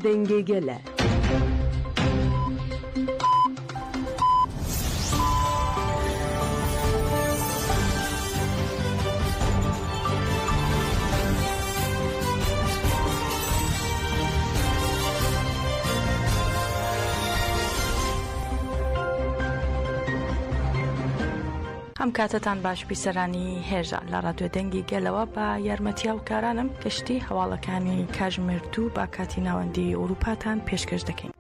دەنگی گەلە. ئەم کاتتان باش بیسەرانی هێژە لە ڕادیۆ دەنگی گەلەوە بە یارمەتیا و کارانم گەشتی هەواڵەکانی کاتژمێر 2 با کاتی ناوەندی ئەوروپاتان پێشکەش دەکەین.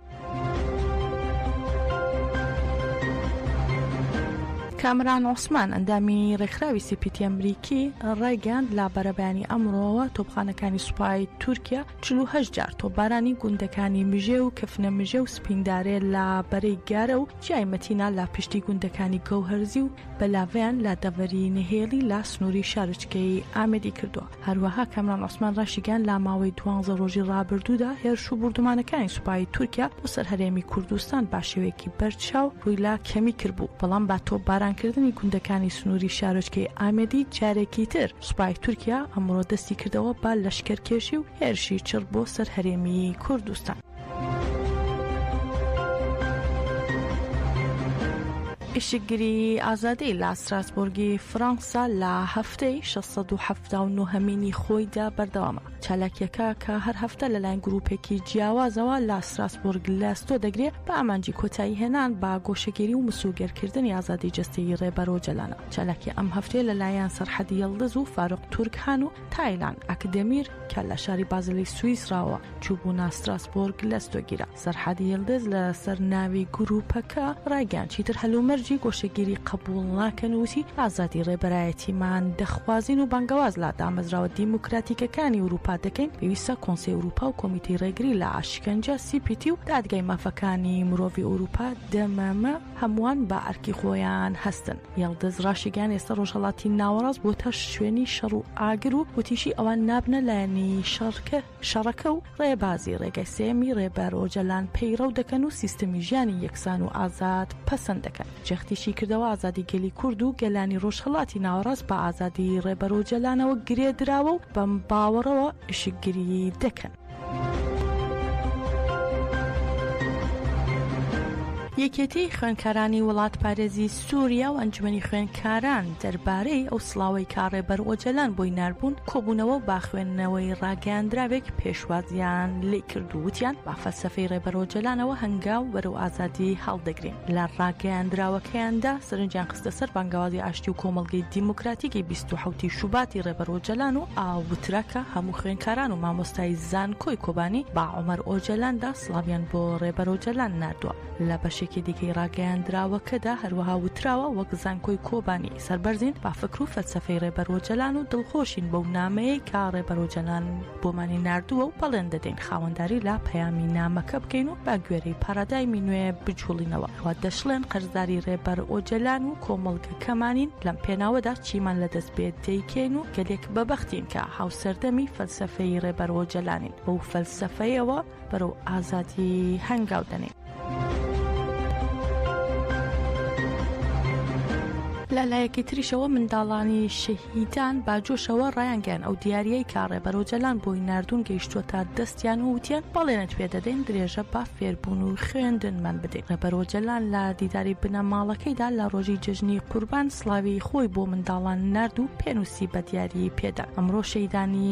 کامران عوسمان ئەندامی ڕێکخراوی سیپیتی ئەمریکی ڕایگەاند لە بەرەبەیانی ئەمڕۆوە تۆپخانەکانی سوپای تورکیا 48 جار تۆپبارانی گوندەکانی مژێ و کەفنە مژێ و سپیندارێ لە بەرەی گارە و جیایمەتینا لە پشتی گوندەکانی گەوهەرزی و بەلاڤیان لە دەڤەری نهێڵی لە سنووری شارچکەی ئامێدی کردووە. هەروەها کامران عوسمان ڕاشیگەاند لە ماوەی 12 ڕۆژی ڕابردوودا هێرش و بوردومانەکانی سوپای تورکیا بۆ سەر هەرێمی کوردستان با شێوەیەکی بەرچاو ڕووی لا کەمی کردبوو، بەڵام با تۆپبارانکردنی گوندەکانی سنووری شارۆچکەی ئامێدی جارێکی تر سوپای تورکیا ئەمڕۆ دەستی کردەوە با لەشکەرکێشی و هێرشی چڕ بۆ سەر هەرێمی کوردستان. ئیشگری ئازادی لە ستراسبورگی فەڕەنسا لە هەفتەی 679 خۆیدا بەردەوامە. چالاکیەکە کە هەر هەفتە لەلایەن گروپێکی جیاوازەوە لە ستراسبورگ لاستۆ دەگرێت بە ئامانجی کۆتایی هێنان بە گۆشەگیری و مسوگەرکردنی ئازادی جەستەیی ڕێبەرۆ جەلانە. چالاکی ئەم هەفتەیە لەلایەن سەرحەدی یەڵدز و فاروق تورکهان و تایلان ئەکدەمیر کە لە شاری بازلی سوئیسراوە چوبوونا ستراسبورگ لاستۆگیرە. سەرحەدی یەڵدز لە سەر ناوی گروپەکە ڕایگەاند چیتر هەلومەرجی گۆشەگیری قبول ناکەن وتی ئازادی ڕێبەرایەتیمان دەخوازین و بانگەواز لە دامەزراوە دیموکراتیکەکانی ئەوروپا دەکەین پێویستە کۆنسەی ئەوروپا و کۆمیتەی ڕێگری لە ئاشکەنجە سیپیتی و دادگای مافەکانی مرۆڤی ئەوروپا دەمەمە هەمووان بە ئەرکی خۆیان هەستن. یەڵدز ڕاشیگەاند ئێستا ڕۆژهەڵاتی ناوەڕاست بۆتە شوێنی شەڕ و ئاگر و وتیشی ئەوان نابنە لایەنی شەڕەکە و ڕێبازی ڕێگای سێمی ڕێبەرۆ جەلان پەیڕەو دەکەن و سیستەمی ژیانی یەکسان و ئازاد پەسەند دەکەن. جەختیشی کردەوە ئازادی گەلی کورد و گەلانی ڕۆژهەڵاتی ناوەڕاست بە ئازادی ڕێبەرۆ جەلانەوە گرێدراوە و بەم باوەڕەوە ئیشگری دەکەن. یەکێتی خوێنکارانی وڵات پارێزی سووریا و ئەنجومەنی خوێنکاران دەربارەی ئەو سڵاوەی کاڕێبەر ئۆجەلان بۆی ناربوون کۆبوونەوە با خوێندنەوەی ڕاگەیاندراوێک پێشوازیان لێ کردووتیان با فەلسەفەی ڕێبەر ئۆجەلانەوە هەنگاو بەرەو ئازادی هەڵدەگرین. لە ڕاگەیاندراوەکەیاندا سەرنجیان خستە سەر بانگەوازی ئاشتی و کۆمەڵگەی دیموکراتیکی 27 شوباتی ڕێبەر ئۆجەلان و ئاوتراکە هەموو خوێنکاران و مامۆستای زانکۆی کۆبانی با عومەر ئۆجەلاندا سڵاویان بۆ ڕێبەر ئۆجەلان ناردووە. لە بەشێکی دیکەی ڕاگەیاندراوەکەدا هەروەها وتراوە وەک زانکۆی کۆبانی سەربەرزین با فکر و فەلسەفەی ڕێبەر ئۆجەلان و دڵخۆشین بەو نامەیە کە ڕێبەر ئۆجەلان بۆمانی ناردووە و بەڵێن دەدەین خاوەنداری لە پەیامی نامەکە بکەین و با گوێرەی پارادایمی نوێ بجوڵینەوە. وا دەشڵێن قەرزداری ڕێبەر ئۆجەلان و کۆمەڵگەکەمانین لەم پێناوەدا چیمان لەدەست بێت دەیکەین و گەلێک بەبەختین کە هاوسەردەمی فەلسەفەی ڕێبەر ئۆجەلانین بەو فەلسەفەیەوە بەرەو ئازادی هەنگاو دەنین. لەلایەکی تریشەوە منداڵانی شەهیدان باجۆشەوە ڕایانگەیان ئەو دیاریەی کە ڕێبەر ئۆجەلان بۆی ناردوون گەیشتووە تا دەستیان و وتیان بەڵێنت پێ دەدەین درێژە با فێربوون و خوێندنمان بدەین. ڕێبەر ئۆجەلان لە دیداری بنەماڵەکەیدا لە ڕۆژی جەژنی قوربان سڵاوی خۆی بۆ منداڵان نارد و پێنووسی بە دیاری پێدا. ئەمڕۆ شەهیدانی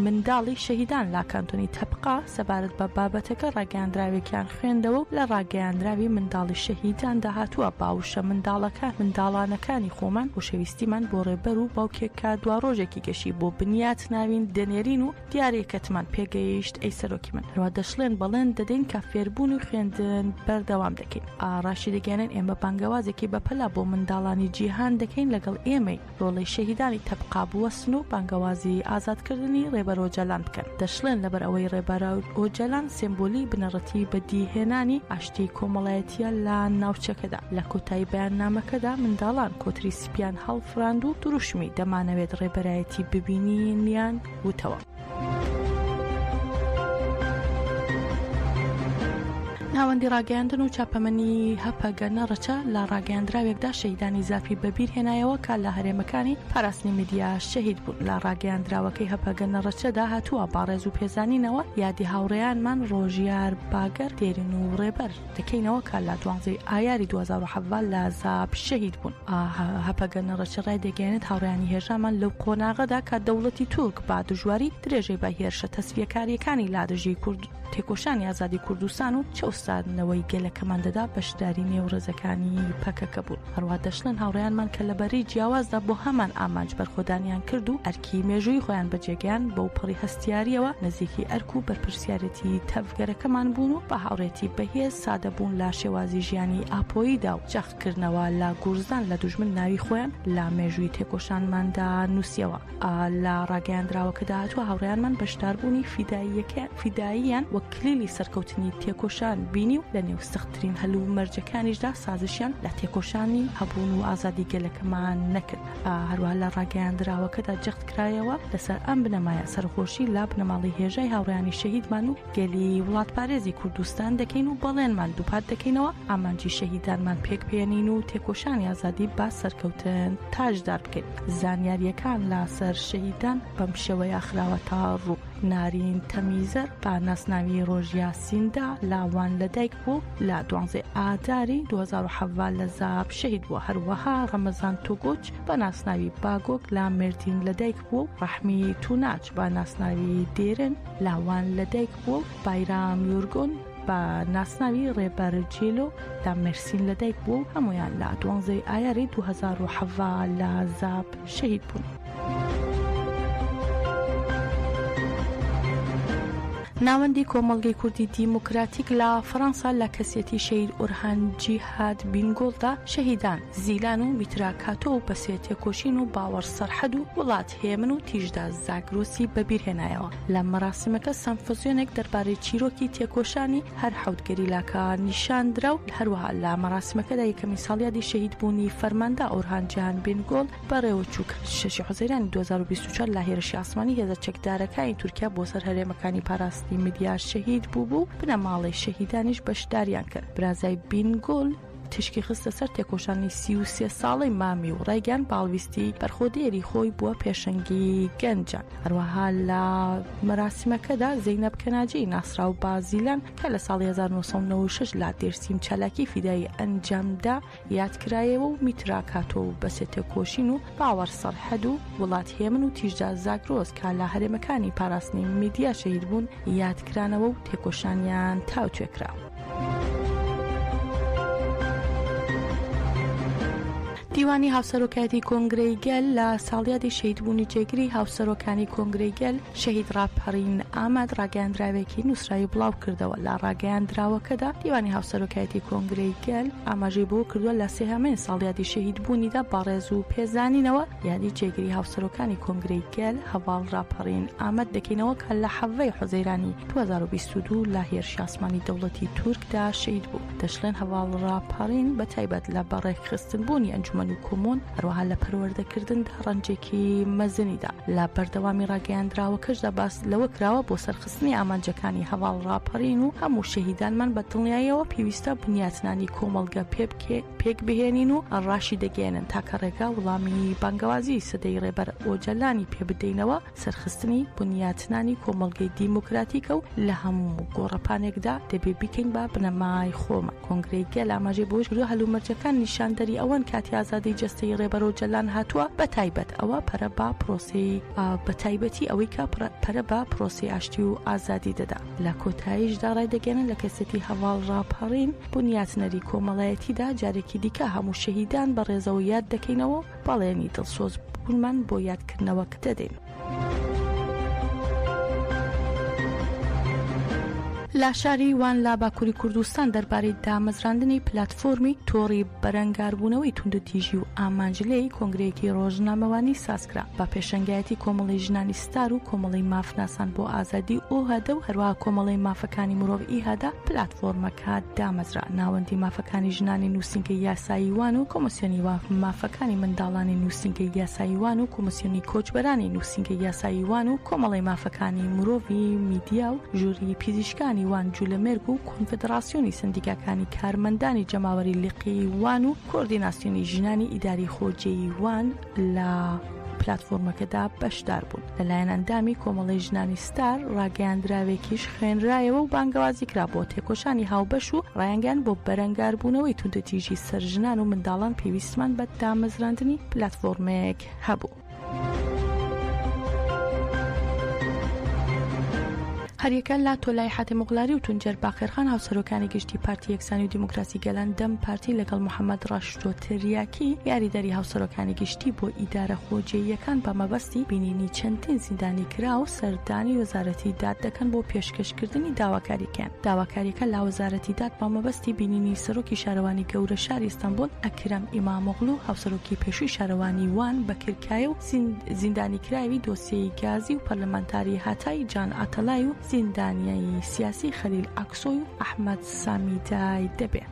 منداڵی شەهیدان لا کانتۆنی تەبقا سەبارەت بە بابەتەکە ڕاگەیاندراوێکیان خوێندەوە و لە ڕاگەیاندراوی منداڵی شەهیدان داهاتووە باوشە منداڵانەکانی خۆمان بۆ شەویستیمان بۆ ڕێبەر و باوکێکە دوا ڕۆژێکی گەشی بۆ بنیات ناوین دەنێرین و دیارێکەتمان پێگەیشت ئەی سەرۆکی من. هەروە دەشڵێن بەڵێن دەدەین کە فێربوون و خوێندن بەردەوام دەکەین. ئاڕاشی دەگەێنن ئێمە بانگەوازێکی بەپەلا بۆ منداڵانی جیهان دەکەین لەگەڵ ئێمەی ڕۆڵەی شەهیدانی تەبقا بوەسن و بانگەوازی ئازادکردنی ڕێبەر ئۆجەلان بکەن. دەشڵێن لەبەر ئەوەی ڕێبەر ئۆجەلان سێمبۆلی بنەڕەتی بەدیهێنانی ئاشتی کۆمەڵایەتیە لە ناوچەکەدا. لە کۆتایی بەیاننامەکەدا منداڵان کۆتری سپیان هەڵفراند و دروشمی دەمانەوێت ڕێبەرایەتی ببینینیان وتەوە. ناوەندی ڕاگەیاندن و چاپەمەنی هەپەگەنە ڕەچە لە ڕاگەیاندراوێکدا شەهیدانی زاپی بەبیر هێنایەوە کە لە هەرێمەکانی پاراستنی میدیا شەهید بوون. لە ڕاگەیاندراوەکەی هەپەگەنە ڕەچەدا هاتووە باڕێز و پێزانینەوە یادی هاوڕێیانمان ڕۆژیار باگەر دێرن و ڕێبەر دەکەینەوە کە لە 12 ئایاری 2017 لە زاپ شەهید بوون. هەپەگەنە ڕەچە ڕای دەگەێنێت هاوڕێیانی هێژامان لەو قۆناغەدا کە دەوڵەتی تورک با دژواری درێژەی بە هێرشە تەسویەکاریەکانی لادژی کورد تێکۆشانی ئازادی کوردستان و چەوستاندنەوەی گەلەکەمان دەدا بەشداری نێوڕێزەکانی پەکەکە بوون. هەروە دەشڵن هاوڕێیانمان کە لەبەری جیاوازدا بۆ هەمان ئامانج بەرخۆدانیان کرد و ئەرکی مێژووی خۆیان بەجێگیان بەو پەڕی هەستیاریەوە نزیکی ئەرک و بەرپرسیارەتی تەفگەرەکەمان بوون و بە هاوڕێتی بەهێز سادەبوون لە شێوازی ژیانی ئاپۆییدا و جەخکردنەوە لە گورزان لە دوژمن ناوی خۆیان لە مێژووی تێکۆشانماندا نووسیەوە. لە ڕاگەیاندراوەکەدا هاتووە هاوڕێیانمان بەشداربوونی فیداییان وە کلیلی سەرکەوتنی تێکۆشان بینی و لە نێو سەختترین هەلوو مەرجەکانیشدا سازشیان لە تێکۆشانی هەبوون و ئازادی گەلەکەمان نەکرد. هەروە لە ڕاگەیاندراوەکەدا جەخت کرایەوە لەسەر ئەم بنەمایە سەرخۆشی لا بنەماڵی هێژای هاوڕێیانی شەهیدمان و گەلی وڵات پارێزی کوردستان دەکەین و بەڵێنمان دووپات دەکەینەوە ئامانجی شەهیدانمان پێکپێنین و تێکۆشانی ئازادی با سەرکەوتن تاژدار بکەین. زانیاریەکان لەسەر شەهیدان بەم شێوەیە خراوە تا ڕوو. نارین تەمیزەر با ناسناوی ڕۆژیاسیندا لاوان لەدایک بوو لە 12 ئاداری 2017 لە زاپ شەهید بووە. هەروەها ڕەمەزان تۆگۆچ بە ناسناوی باگۆک لا مردین لەدایک بوو. ڕەحمی توناچ بە ناسناوی دێرن لاوان لەدایک بوو. بایرام یورگۆن بە ناسناوی ڕێبەر جێلۆ لە مەرسین لەدایک بوو. هەمویان لە 12 ئایاری 2017 لە زاپ شەهید بوون. ناوەندی کۆمەڵگەی کوردی دیموکراتیک لە فەڕەنسا لە کەسێتی شەهید ئورهان جیهاد بینگۆڵدا شەهیدان زیلان و میتراکاتۆ و بەسێ تێکۆشین و باوەڕ سەرحەد و وڵات هێمن و تیژدا زاگرۆسی بەبیرهێنایەوە. لە مەراسیمەکە سەمفۆزیۆنێک دەربارەی چیرۆکی تێکۆشانی هەر حەوت گەریلاکە نیشاندرا و هەروەها لە مەراسیمەکەدا یەکەمی ساڵیادی شەهیدبوونی فەرماندا ئورهان جیهاد بینگۆڵ بەڕێوە چوو. 6 حوزەیرانی 2024 لە هێرشی ئاسمانی هێزە چەکدارەکانی تورکیا بۆ سەر هەرێمەکانی پاراست میدیا شەهید بوو بنەماڵی شەهیدانیش بەشداریان کرد. برازای بینگۆڵ تشکی خستە سەر تێکۆشانی 33 ساڵی مامی و ڕایگەان باڵویستی بەرخۆدێری خۆی بووە پێشەنگی گەنجان. هەروەها لە مەراسیمەکەدا زەینەب کەناجی ناسرا و بازیلان کە لە ساڵی 1996 لا دێرسیم چالاکی فیدایی ئەنجامدا یادکرایەوە و میتراکاتۆ و بەسێ تێکۆشین و باوەڕ سەرحەد و وڵات هێمن و تیژدا زاگرۆز کە لە هەرێمەکانی پاراستنی میدیا شەهید بوون یادکرانەوە و تێکۆشانیان تاوتوێکرا. دیوانی هاوسەرۆکایەتی کۆنگرەی گەل لە ساڵیادی شەهیدبوونی جێگری هاوسەرۆکانی کۆنگرەی گەل شەهید ڕاپەڕین ئاماد ڕاگەیاندراوێکی نووسراوی بڵاو کردەوە. لە ڕاگەیاندراوەکەدا دیوانی هاوسەرۆکایەتی کۆنگرەی گەل ئاماژەی بۆ کردووە لە سێهەمین ساڵیادی شەهیدبوونیدا باڕێز و پێزانینەوە یادی جێگری هاوسەرۆکانی کۆنگرەی گەل هەواڵ ڕاپەڕین ئاماد دەکەینەوە کە لە 7 حوزەیرانی 2022 لە هێرشی ئاسمانی دەوڵەتی تورکدا شەهید بوو. دەشڵێن هەواڵ ڕاپەڕین بە تایبەت لە بەڕێکخستنبوونی ئەنجومەن و کۆمۆن هەروەها لە پەروەردەکردندا ڕەنجێکی مەزنیدا. لە بەردەوامی ڕاگەیاندراوەکەشدا باس لەوە کراوە بۆ سەرخستنی ئامانجەکانی هەواڵ ڕاپەڕین و هەموو شەهیدانمان بە دڵنیاییەوە پێویستە بنیاتنانی کۆمەڵگە پێک بهێنین و ڕاشی دەگەێنن تاکە ڕێگا وەڵامی بانگەوازی سدەی ڕێبەر ئۆجەلانی پێبدەینەوە سەرخستنی بنیاتنانی کۆمەڵگەی دیموکراتیکە و لە هەموو گۆڕەپانێکدا دەبێ بیکەین بە بنەمای خۆمە. کۆنگرەی گەل ئاماژەی بۆش کردووە هەلومەرجەکان نیشاندەری ئەوەن کاتی ئازادی جەستەی ڕێبەر ئۆجەلان هاتووە بە تایبەت ئەوە پەرە بە پرۆسی بە تایبەتی ئەوەی کە پەرە بە پرۆسی ئاشتی و ئازادی دەدا. لە کۆتاییشدا ڕای دەگەێنن لە کەسێتی هەواڵ ڕاپەڕین بنیاتنەری کۆمەڵایەتیدا جارێکی دیکە هەموو شەهیدان بە ڕێزەوە یاد دەکەینەوە بەڵێنی دڵسۆز بوونمان بۆ یادکردنەوە دەدەین. لە شاری وان لە باکووری کوردستان دەربارەی دامەزراندنی پلاتفۆرمی تۆڕی بەرەنگاربوونەوەی توندوتیژی و ئامانجلەی کۆنگرەیەکی ڕۆژنامەوانی سازکرا بە پێشەنگایەتی کۆمەڵی ژنانی ستار و کۆمەڵی مافناسان بۆ ئازادی ئۆهەدە و هەروەها کۆمەڵی مافەکانی مرۆڤ ئیهادا پلاتفۆرمەکە دامەزرا. ناوەندی مافەکانی ژنانی نووسینگەی یاساییوان و کۆمسیۆنی مافەکانی منداڵانی نووسینگەی یاساییوان و کۆمسیۆنی کۆچبەرانی نووسینگەی یاساییوان و کۆمەڵی مافەکانی مرۆڤی میدیا و ژووری پزیشکانی سەرۆکیەکانی وان جوولەمێرگ و کۆنفدراسیۆنی سندیکاکانی کارمەندانی جەماوەری لیقی وان و کۆردیناسیۆنی ژنانی ئیداری خۆجێی وان لە پلاتفۆرمەکەدا بەشدار بوون. لەلایەن ئەندامی کۆمەڵی ژنانی ستار ڕاگەیاندراوێکیش خوێنرایەوە و بانگەوازی کرا بۆ تێکۆشانی هاوبەش و ڕایانگەان بۆ بەرەنگاربوونەوەی توندەتیژی سەر ژنان و منداڵان پێویستمان بە دامەزراندنی پلاتفۆرمەیەک هەبوو. هەریەکە لا تۆلای حاتم مغڵاری و تونجەر باقرخان هاوسەرۆکانی گشتی پارتی یەکسانی و دیموکراسی گەلان دەم پارتی لەگەڵ محەممەد ڕاشتۆ تریاکی یاریدەری هاوسەرۆکانی گشتی بۆ ئیدارە خۆجێیەکان بە مەبەستی بینینی چەندین زیندانی کرا و سەردانی وەزارەتی داد دەکەن بۆ پێشکەشکردنی داواکاریکەن. داواکاریەکە لا وەزارەتی داد بە مەبەستی بینینی سەرۆکی شارەوانی گەورە شاری ئیستانبول ئەکرەم ئیمامۆغڵ و هاوسەرۆکی پێشووی شارەوانی وان بەکرکایە و زیندانی کرایوی دۆسیەی گازی و پەرلەمانتاری هاتای جان ئاتەلای و زیندانیایی سیاسی خەلیل ئاکسۆی و ئەحمەد سامیدای دەبێ.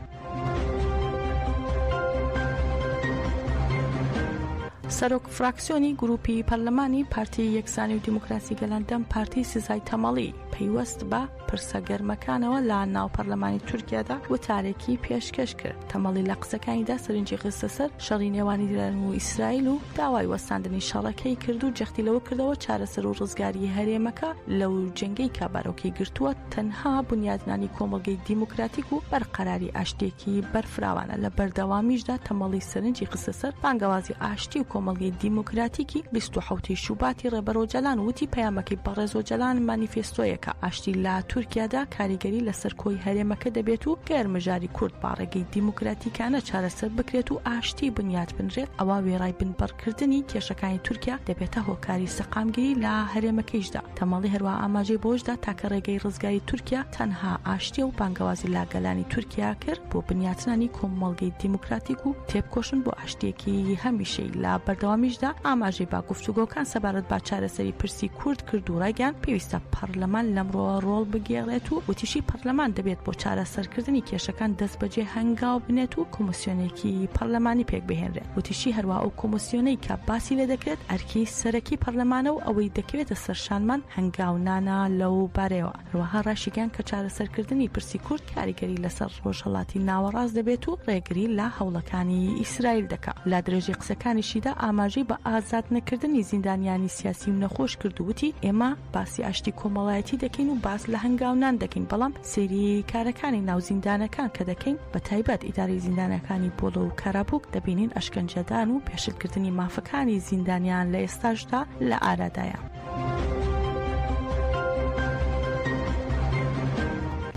سەرۆک فراکسیۆنی گروپی پەرلەمانی پارتی یەکسانی و دیموکراسی گەلاندەم پارتی سزای تەمەڵی پەیوەست بە پرسەگەرمەکانەوە لە ناو پەرلەمانی تورکیادا وتارێکی پێشکەش کرد. تەمەڵی لە قسەکانیدا سەرنجی خستە سەر شەڕی نێوانی ایران و ئیسرائیل و داوای وەستاندنی شەڕەکەی کرد و جەختی لەوە کردەوە چارەسەر و ڕزگاری هەرێمەکە لەو جەنگەی کابارۆکی گرتووە تەنها بنیادنانی کۆمەڵگەی دیموکراتیک و بەرقەراری ئاشتێکی بەرفراوانە. لە بەردەوامیشدا تەمەڵی سەرنجی خستە سەر بانگەوازی ئاشتی و کۆمەڵگەی دیموکراتیکی 27 شوباتی ڕێبەرۆجەلان وتی پەیامەکەی بەڕێزۆجەلان مانیفێستۆیەکە ئاشتی لە تورکیادا کاریگەری لەسەر کۆی هەرێمەکە دەبێت و گەرمەژاری کورد باڕێگەی دیموکراتیکانە چارەسەر بکرێت و ئاشتی بنیاد بنرێت. ئەوە وێڕای بنبەرکردنی کێشەکانی تورکیا دەبێتە هۆکاری سەقامگیری لە هەرێمەکەیشدا. تەمەڵی هەروە ئاماژەی بۆشدا تاکە ڕێگەی ڕزگاری تورکیا تەنها ئاشتی و بانگەوازی لاگەلانی تورکیا کرد بۆ بنیاتنانی کۆمەڵگەی دیموکراتیک و تێبکۆشن بۆ ئاشتێکی هەمیشەی. لە بەردەوامیشدا ئاماژەی با گفتوگۆکان سەبارەت با چارەسەری پرسی کورد کرد و ڕایگەیاند پێویستە پەرلەمان لەمڕۆ ڕۆڵ بگێڕێت و وتیشی پەرلەمان دەبێت بۆ چارەسەرکردنی کێشەکان دەست بەجێ هەنگاو بنێت و کۆمسیۆنێکی پەرلەمانی پێک بهێنرێت. وتیشی هەروە ئەو کۆمسیۆنەی کە باسی لێ دەکرێت ئەرکی سەرەکی پەرلەمانە و ئەوەی دەکەوێتە سەرشانمان هەنگاونانە لەو بارەوە. هەروەها ڕاشیگەیاند کە چارەسەرکردنی پرسی کورد کاریگەری لەسەر ڕۆژهەڵاتی ناوەڕاست دەبێت و ڕێگری لە هەوڵەکانی ئیسرائیل دەکات. لە درێژەی قسەکانیشیدا ئاماژەی بە ئازاد نەکردنی زیندانیانی سیاسی و نەخۆش کردووتی ئێمە باسی ئاشتی کۆمەڵایەتی دەکەین و باس لە هەنگاونان دەکەین، بەڵام سەیری کارەکانی ناو زیندانەکان کە دەکەین بە تایبەت ئیداری زیندانەکانی بۆڵۆ و کارابووک دەبینین ئەشکەنجەدان و پێشلکردنی مافەکانی زیندانیان لە ئێستاشدا لە ئارادایە.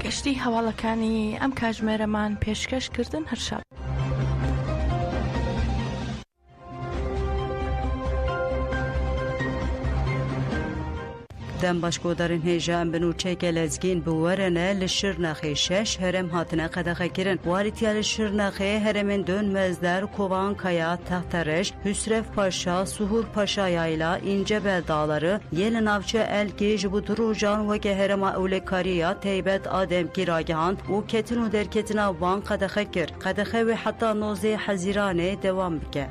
گەشتی هەواڵەکانی ئەم کاتژمێرەمان پێشکەشکردن هەرشاد. دەم باشکۆدارên hêja em binûçeyeke lezgîn bi werene li Şirnexê 6 herem hatine qedexekirin. Warîtiya li Şirnexê heremên Dönmezler, Kovankaya, Textereş, Hüsrev Paşa, Suhur Paşa yayla, İncebel dağları, yê li navçe Elkê ji bo du rojan weke herema ewlekariya Teybet Ademkî ragihan û ketin û derketina wan qedexe kir. Qedexe wê heta 19 Hezîranê dewam bike.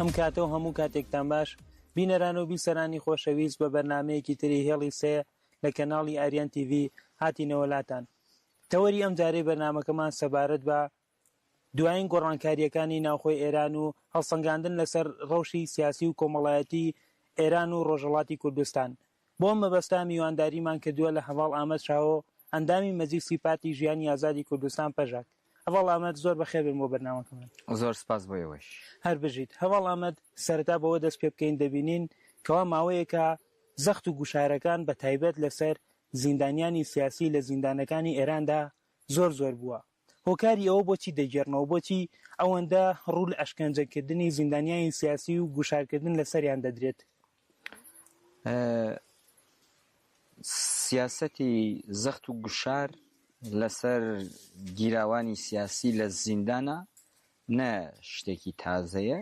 ئەم کاتەوە هەموو کاتێکتان باش بینەران و بیسەرانی خۆشەویست بە بەرنامەیەکی تری هێڵی سێ لە کەناڵی ئاریان تیڤ هاتینەوە لاتان. تەوەری ئەم جارەی بەرنامەکەمان سەبارەت بە دوایین گۆڕانکاریەکانی ناوخۆی ئێران و هەڵسەنگاندن لەسەر ڕەوشی سیاسی و کۆمەڵایەتی ئێران و ڕۆژهەڵاتی کوردستان. بۆ مەبەستا میوانداریمان کردووە لە هەواڵ ئامەد شاوە ئەندامی مەجلیسی پارتی ژیانی ئازادی کوردستان پەژاک. هەواڵ ئامەد زۆر بەخێر بن بۆ بەرنامەکەمان. زۆر سپاس بۆ ئێوەش. هەر بژیت. هەواڵ ئامەد سەرەتا بەوە دەست پێ بکەین دەبینین کەوا ماوەیەکە زەخت و گوشارەکان بە تایبەت لەسەر زیندانیانی سیاسی لە زیندانەکانی ئێراندا زۆر بووە. هۆکاری ئەوە بۆچی دەگێڕنەوە؟ بۆچی ئەوەندە ڕوو لە ئەشکەنجەکردنی زیندانیانی سیاسی و گوشارکردن لەسەریان دەدرێت؟ سیاسەتی زەخت و گوشار لەسەر گیراوانی سیاسی لە زیندانە نە شتێکی تازەیە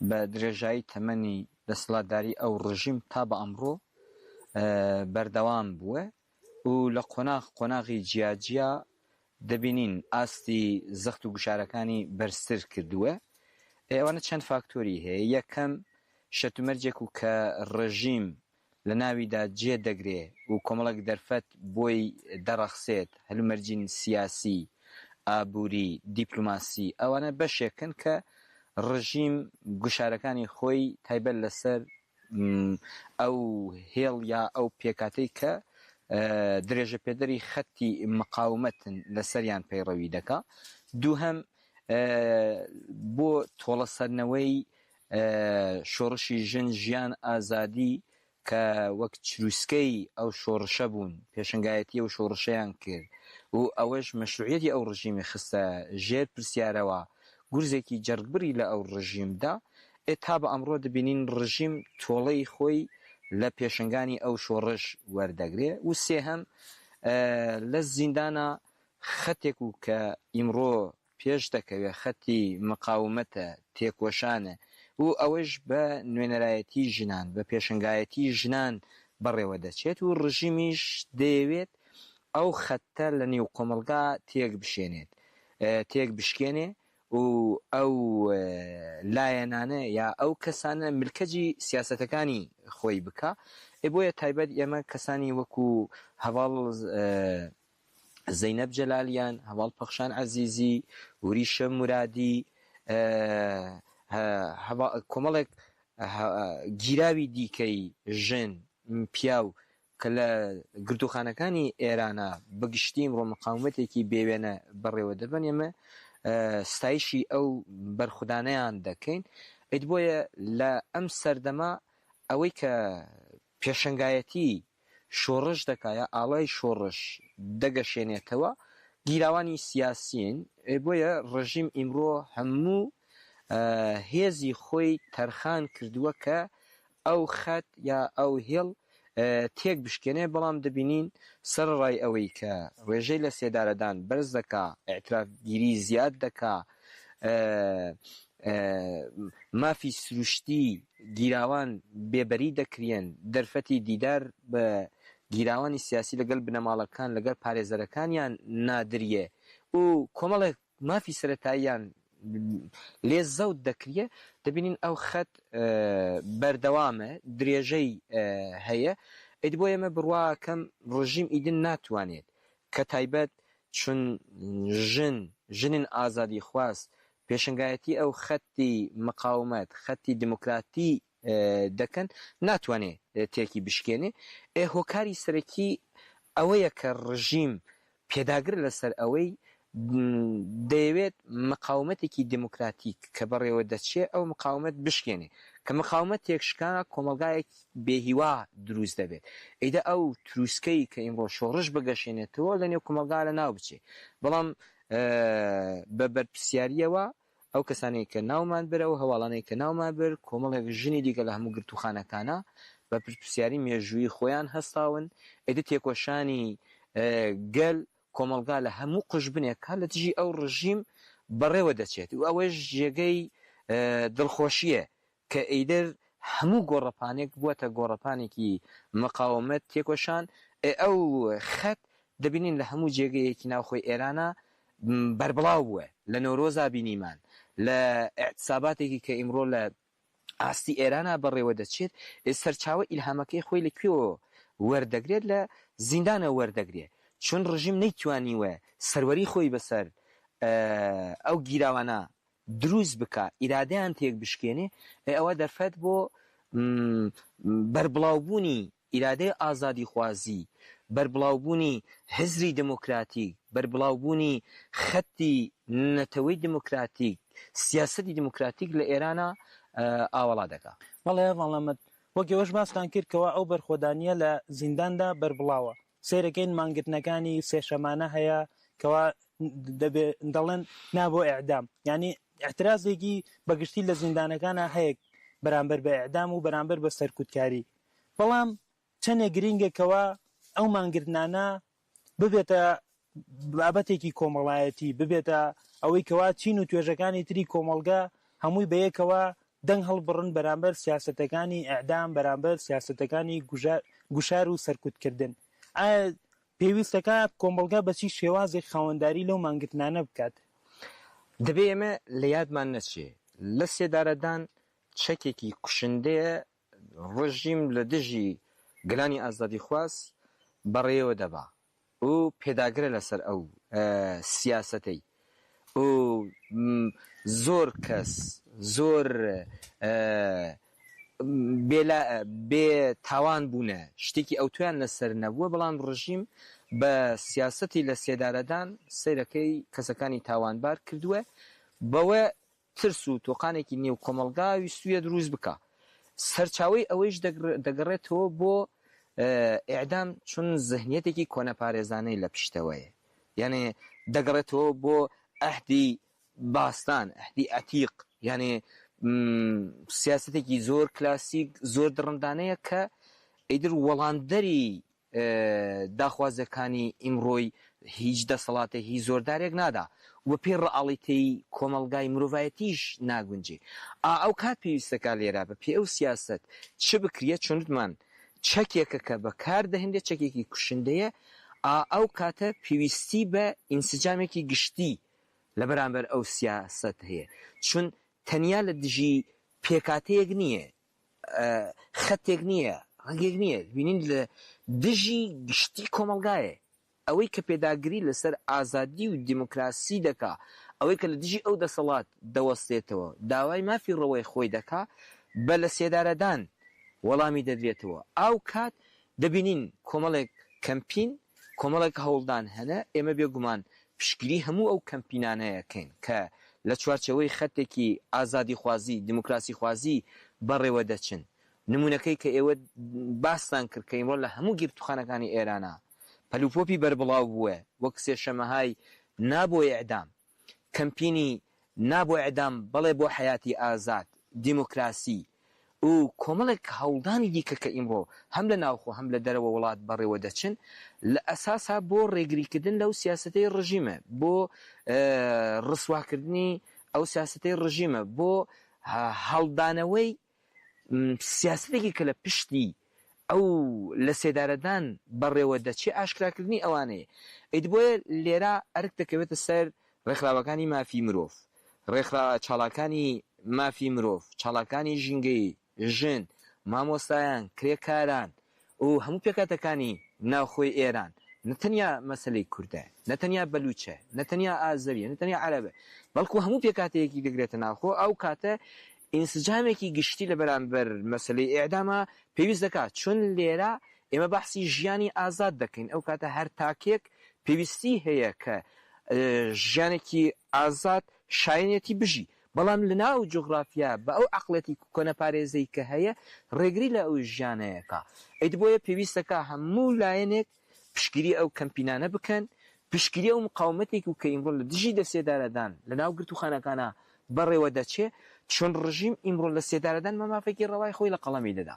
بە درێژایی تەمەنی دەسەڵاتداری ئەو ڕژیم تا بە ئەمڕۆ بەردەوام بووە و لە قۆناغی جیاجیا دەبینین ئاستی زەخت و گوشارەکانی بەرزتر کردووە. ئەوانە چەند فاکتۆری هەیە. یەکەم شەتومەرجێک و کە ڕژیم لە ناویدا جێ دەگرێ و کۆمەڵێک دەرفەت بۆی دەڕەخسێت، هەلومەرجین سیاسی، ئابووری، دیپلۆماسی، ئەوانە بەشێکن کە ڕژیم گوشارەکانی خۆی تایبەت لەسەر ئەو هێڵ یا ئەو پێکاتەی کە درێژە پێدەری خەتی مقاومەتن لەسەریان پەیڕەوی دەکا. دووهەم بۆ تۆڵەسەرنەوەی شۆڕشی ژن، ژیان، ئازادی کە وەک چروسکەی ئەو شۆڕشە بوون، پێشنگایەتی ئەو شۆڕشەیان کرد و ئەوەش مەشروعیەتی ئەو ڕژیمی خستە ژێر پرسیارەوە، گورزێکی جەرگبری لە ئەو ڕژیمدا. تا بە ئەمڕۆ دەبینین ڕژیم تۆڵەی خۆی لە پێشنگانی ئەو شۆڕش وەردەگرێ. و سێهەم لە زیندانە خەتێک و کە ئیمڕۆ پێش دەکەوێت خەتی مقاومەتە، تێکۆشانە و ئەوەش بە نوێنەرایەتی ژنان، بە پێشنگایەتی ژنان بەڕێوە دەچێت و ڕژیمیش دەیەوێت ئەو خەتە لە نێو کۆمەلگا تێک بشکێنێ و ئەو لایەنانە یا ئەو کەسانە ملکەجی سیاسەتەکانی خۆی بکە. بۆیە تایبەت ئێمە کەسانی وەکو هەواڵ زەینەب جەلالیان، هەواڵ پەخشان عەزیزی، وریشە مرادی، کۆمەڵێک گیراوی دیکەی ژن، پیاو کە لە گرتوخانەکانی ئێرانە بەگشتی ئەمڕۆ مقاومەتێکی بێوێنە بەڕێوە دەبن، ئێمە ستایشی ئەو بەرخودانەیان دەکەین. بۆیە لە ئەم سەردەما ئەوەی کە پێشنگایەتی شۆڕش دەکایە، ئاڵای شۆڕش دەگەشێنێتەوە، گیراوانی سیاسین. بۆیە ڕژیم ئیمڕۆ هەموو هێزی خۆی تەرخان کردووە کە ئەو خەت یا ئەو هێڵ تێک بشکێنێ. بەڵام دەبینین سەرڕای ئەوەی کە ڕێژەی لە سێدارەدان بەرز دەکا، ئێعترافگیری زیاد دەکا، مافی سروشتی گیراوان بێبەری دەکرێن، دەرفەتی دیدار بە گیراوانی سیاسی لەگەڵ بنەماڵەکان لەگەڵ پارێزەرەکانیان نادریە و کۆمەڵێک مافی سەرەتاییان لێ زەوت دەکرێ. دەبینین ئەو خەت بەردەوامە، درێژەی هەیە. بۆ ئێمە بڕواکەم ڕژیم ئیدن ناتوانێت کە تایبەت چون ژنن ئازادی خواست پێشنگایەتی ئەو خەتی مقاومەت، خەتی دموکراتی دەکەن، ناتوانێت تێکی بشکێنێ. هۆکاری سەرەکی ئەوەیە کە ڕژیم پێداگر لەسەر ئەوەی دەیەوێت مقاومەتێکی دموکراتیک کە بەڕێوە دەچێ ئەو مقاومەت بشکێنێ، کە مقاومەت تێکشکانە کۆمەلگایەک بێهیوا دروست دەبێت. ئەیدا ئەو تروسکەی کە ئیمڕۆ شۆڕش بگەشێنێتەوە لە نێو کۆمەلگا لە ناو بچێ. بەڵام بە بەرپرسیاریەوە ئەو کەسانەی کە ناومان بر، ئەو هەواڵانەی کە ناومان بر، کۆمەڵێک ژنی دیکە لە هەموو گرتوخانەکانە بە پرسیاری مێژووی خۆیان هەستاون. ئەیدە تێکۆشانی گەل کۆمەلگا لە هەموو قوشبنێکە لە دژی ئەو ڕژیم بەڕێوە دەچێت و ئەوەش جێگەی دڵخۆشیە کە ئەیدەر هەموو گۆڕەپانێک بووەتە گۆڕەپانێکی مقاومەت تێکۆشان. ئەو خەت دەبینین لە هەموو جێگەیەکی ناوخۆی ئێرانە بەربڵاو بووە. لە نۆرۆزا بینیمان، لە ئێعتساباتێکی کە ئیمڕۆ لە ئاستی ئێرانە بەڕێوە دەچێت، سەرچاوە ئیلهامەکەی خۆی لەکوێوە وەردەگرێت؟ لە زیندانە وەردەگرێت. چون ڕژیم نەیتوانیوە سەروەری خۆی بەسەر ئەو گیراوانە دروست بکە، ئیرادەیان تێک بشکێنێ، ئەوە دەرفەت بۆ بەربڵاوبوونی ئیرادەی ئازادی خوازی، بەربڵاوبوونی هزری دموکراتیک، بەربڵاوبوونی خەتی نەتەوەی دموکراتیک، سیاسەتی دموکراتیک لە ئێرانە ئاوەڵا دەکا. بەڵێ مەڵەمەت وەکەوەش باسان کردکەوە ئەو بەرخۆدانیە لە زینداندا بەربڵاوە. سیرەکەین مانگرتنەکانی سێشەمانە هەیە کەوا دەڵێن نابۆ ئیعدام، یعنی اعترازێکی بەگشتی لە زیندانەکانە هەیە بەرامبەر بە ئیعدام و بەرامبەر بە سەرکوتکاری. بەڵام چەندێک گرینگێکەوە ئەو مانگرتنانە ببێتە بابەتێکی کۆمەڵایەتی، ببێتە ئەوەی کەوا چین و توێژەکانی تری کۆمەڵگە هەمووی بەیەکەوە دەنگ هەڵبڕن بەرامبەر سیاسەتەکانی ئەعدام، بەرامبەر سیاسەتەکانی گوشار و سەرکوتکردن. ئایا پێویستەکە کۆمەڵگە بەچی شێوازێک خاوەنداری لەو مانگرتنانە بکات؟ دەبێ ئێمە لە یادمان نەچێ لە سێدارەدان چەکێکی کوشندەیە ڕژیم لە دژی گەلانی ئازادی خواست بەڕێوە دەبا و پێداگرە لەسەر ئەو سیاسەتەی و زۆر کەس زۆر بێ تاوان بوونە شتێکی ئەو تویان لەسەر نەبووە، بەڵام ڕژیم بە سیاسەتی لە سێدارەدان سەیرەکەی کەسەکانی تاوانبار کردووە، بەوە ترس و تۆقانێکی نێو کۆمەڵگا ویستویە دروست بکە. سەرچاوەی ئەوەیش دەگەڕێتەوە بۆ ئیعدام، چون زەهنیەتێکی کۆنەپارێزانەی لە پشتەوەیە، یعنی دەگەڕێتەوە بۆ ئەهدی باستان، ئەهدی ئەتیق، یعنی سیاسەتێکی زۆر کلاسیک زۆر دڕندانەیە کە ئیدر وەڵاندەری داخوازەکانی ئیمڕۆی هیچ دەسەڵاتە هیچ زۆردارێک نادا و پێی ڕەئاڵیتەی کۆمەڵگای مرۆڤایەتیش ناگونجێ. ئەو کات پێویستەکە لێرا بە پێ ئەو سیاست چ بکرێت، چونتمان چەکێکە کە بەکار دەهێنێت چەکێکی کوشندەیە، ئەو کاتە پێویستی بە ئینسجامێکی گشتی لە بەرامبەر ئەو سیاست هەیە، چون تەنیا لە دژی پێکاتەیەک نییە، خەتێک نییە، ڕەنگێک نییە، بینین لە دژی گشتی کۆمەڵگایە، ئەوەی کە پێداگری لەسەر ئازادی و دیموکراسی دەکا، ئەوەی کە لە دژی ئەو دەسەڵات دەوەستێتەوە داوای مافی ڕەوەی خۆی دەکا، بە لە سێدارەدان وەڵامی دەدرێتەوە. ئاو کات دەبینین کۆمەڵێک کەمپین، کۆمەڵێک هەوڵدان هەنە، ئێمە بێگومان پشگیری هەموو ئەو کەمپینانەیەکەین کە لە چوارچەوەی خەتێکی ئازادی خوازی دیموکراسی خوازی بەڕێوە دەچن. نمونونەکەی کە ئێوە باستان کرد کە ئیمڕۆ لە هەموو گرتوخانەکانی ئێرانە پەلوپۆپی بەربڵاو بووە، وەک سێشەمەهای نابۆ ئیعدام، کەمپینی نابۆ ئیعدام بەڵێ بۆ حیاتی ئازاد دیموکراسی و کۆمەڵێک هەوڵدانی دیکە کە ئیمڕۆ هەم لە ناوخۆ هەم لە دەرەوە وڵات بەڕێوە دەچن، لە ئەساسا بۆ ڕێگریکردن لەو سیاسەتەی ڕژیمە، بۆ ڕسواکردنی ئەو سیاسەتەی ڕژیمە، بۆ هەڵدانەوەی سیاسەتێکی کە لە پشتی ئەو لە سێدارەدان بەڕێوە دەچێ ئاشکراکردنی ئەوانەیە. ئەیت بۆیە لێرە ئەرک دەکەوێتە سەر ڕێکخراوەکانی مافی مرۆڤ، چاڵاکانی مافی مرۆڤ، چاڵاکانی ژینگەی، ژن، مامۆستایان، کرێکاران و هەموو پێکاتەکانی ناوخۆی ئێران، نەتەنیا مەسەلەی کوردە، نەتەنیا بەلوچە، نەتەنیا ئازەریە، نەتەنیا عەرەبە، بەڵکو هەموو پێکاتەیەکی دەگرێتە ناوخۆ. ئەو کاتە ئینسجامێکی گشتی لە بەرامبەر مەسەلەی ئیعدامە پێویست دەکات، چون لێرە ئێمە بەحسی ژیانی ئازاد دەکەین. ئەو کاتە هەر تاکێک پێویستی هەیە کە ژیانێکی ئازاد شایەنێتی بژی، بەڵام لە ناو جوغرافیا بە ئەو عەقڵەتی کۆنەپارێزەی کە هەیە ڕێگری لە ئەو ژیانەیەکە. ئەیت بۆیە پێویستەکە هەموو لایەنێک پشگیری ئەو کەمپینانە بکەن، پشگیری ئەو مقاومەتێکی کە ئیمڕۆ لە دژی دەسێدارەدان لە ناو گرتوخانەکانە بەڕێوە دەچێ، چون ڕژیم ئیمڕۆ لە سێدارەدان مەمافێکی ڕەوای خۆی لە قەڵەمی دەدا.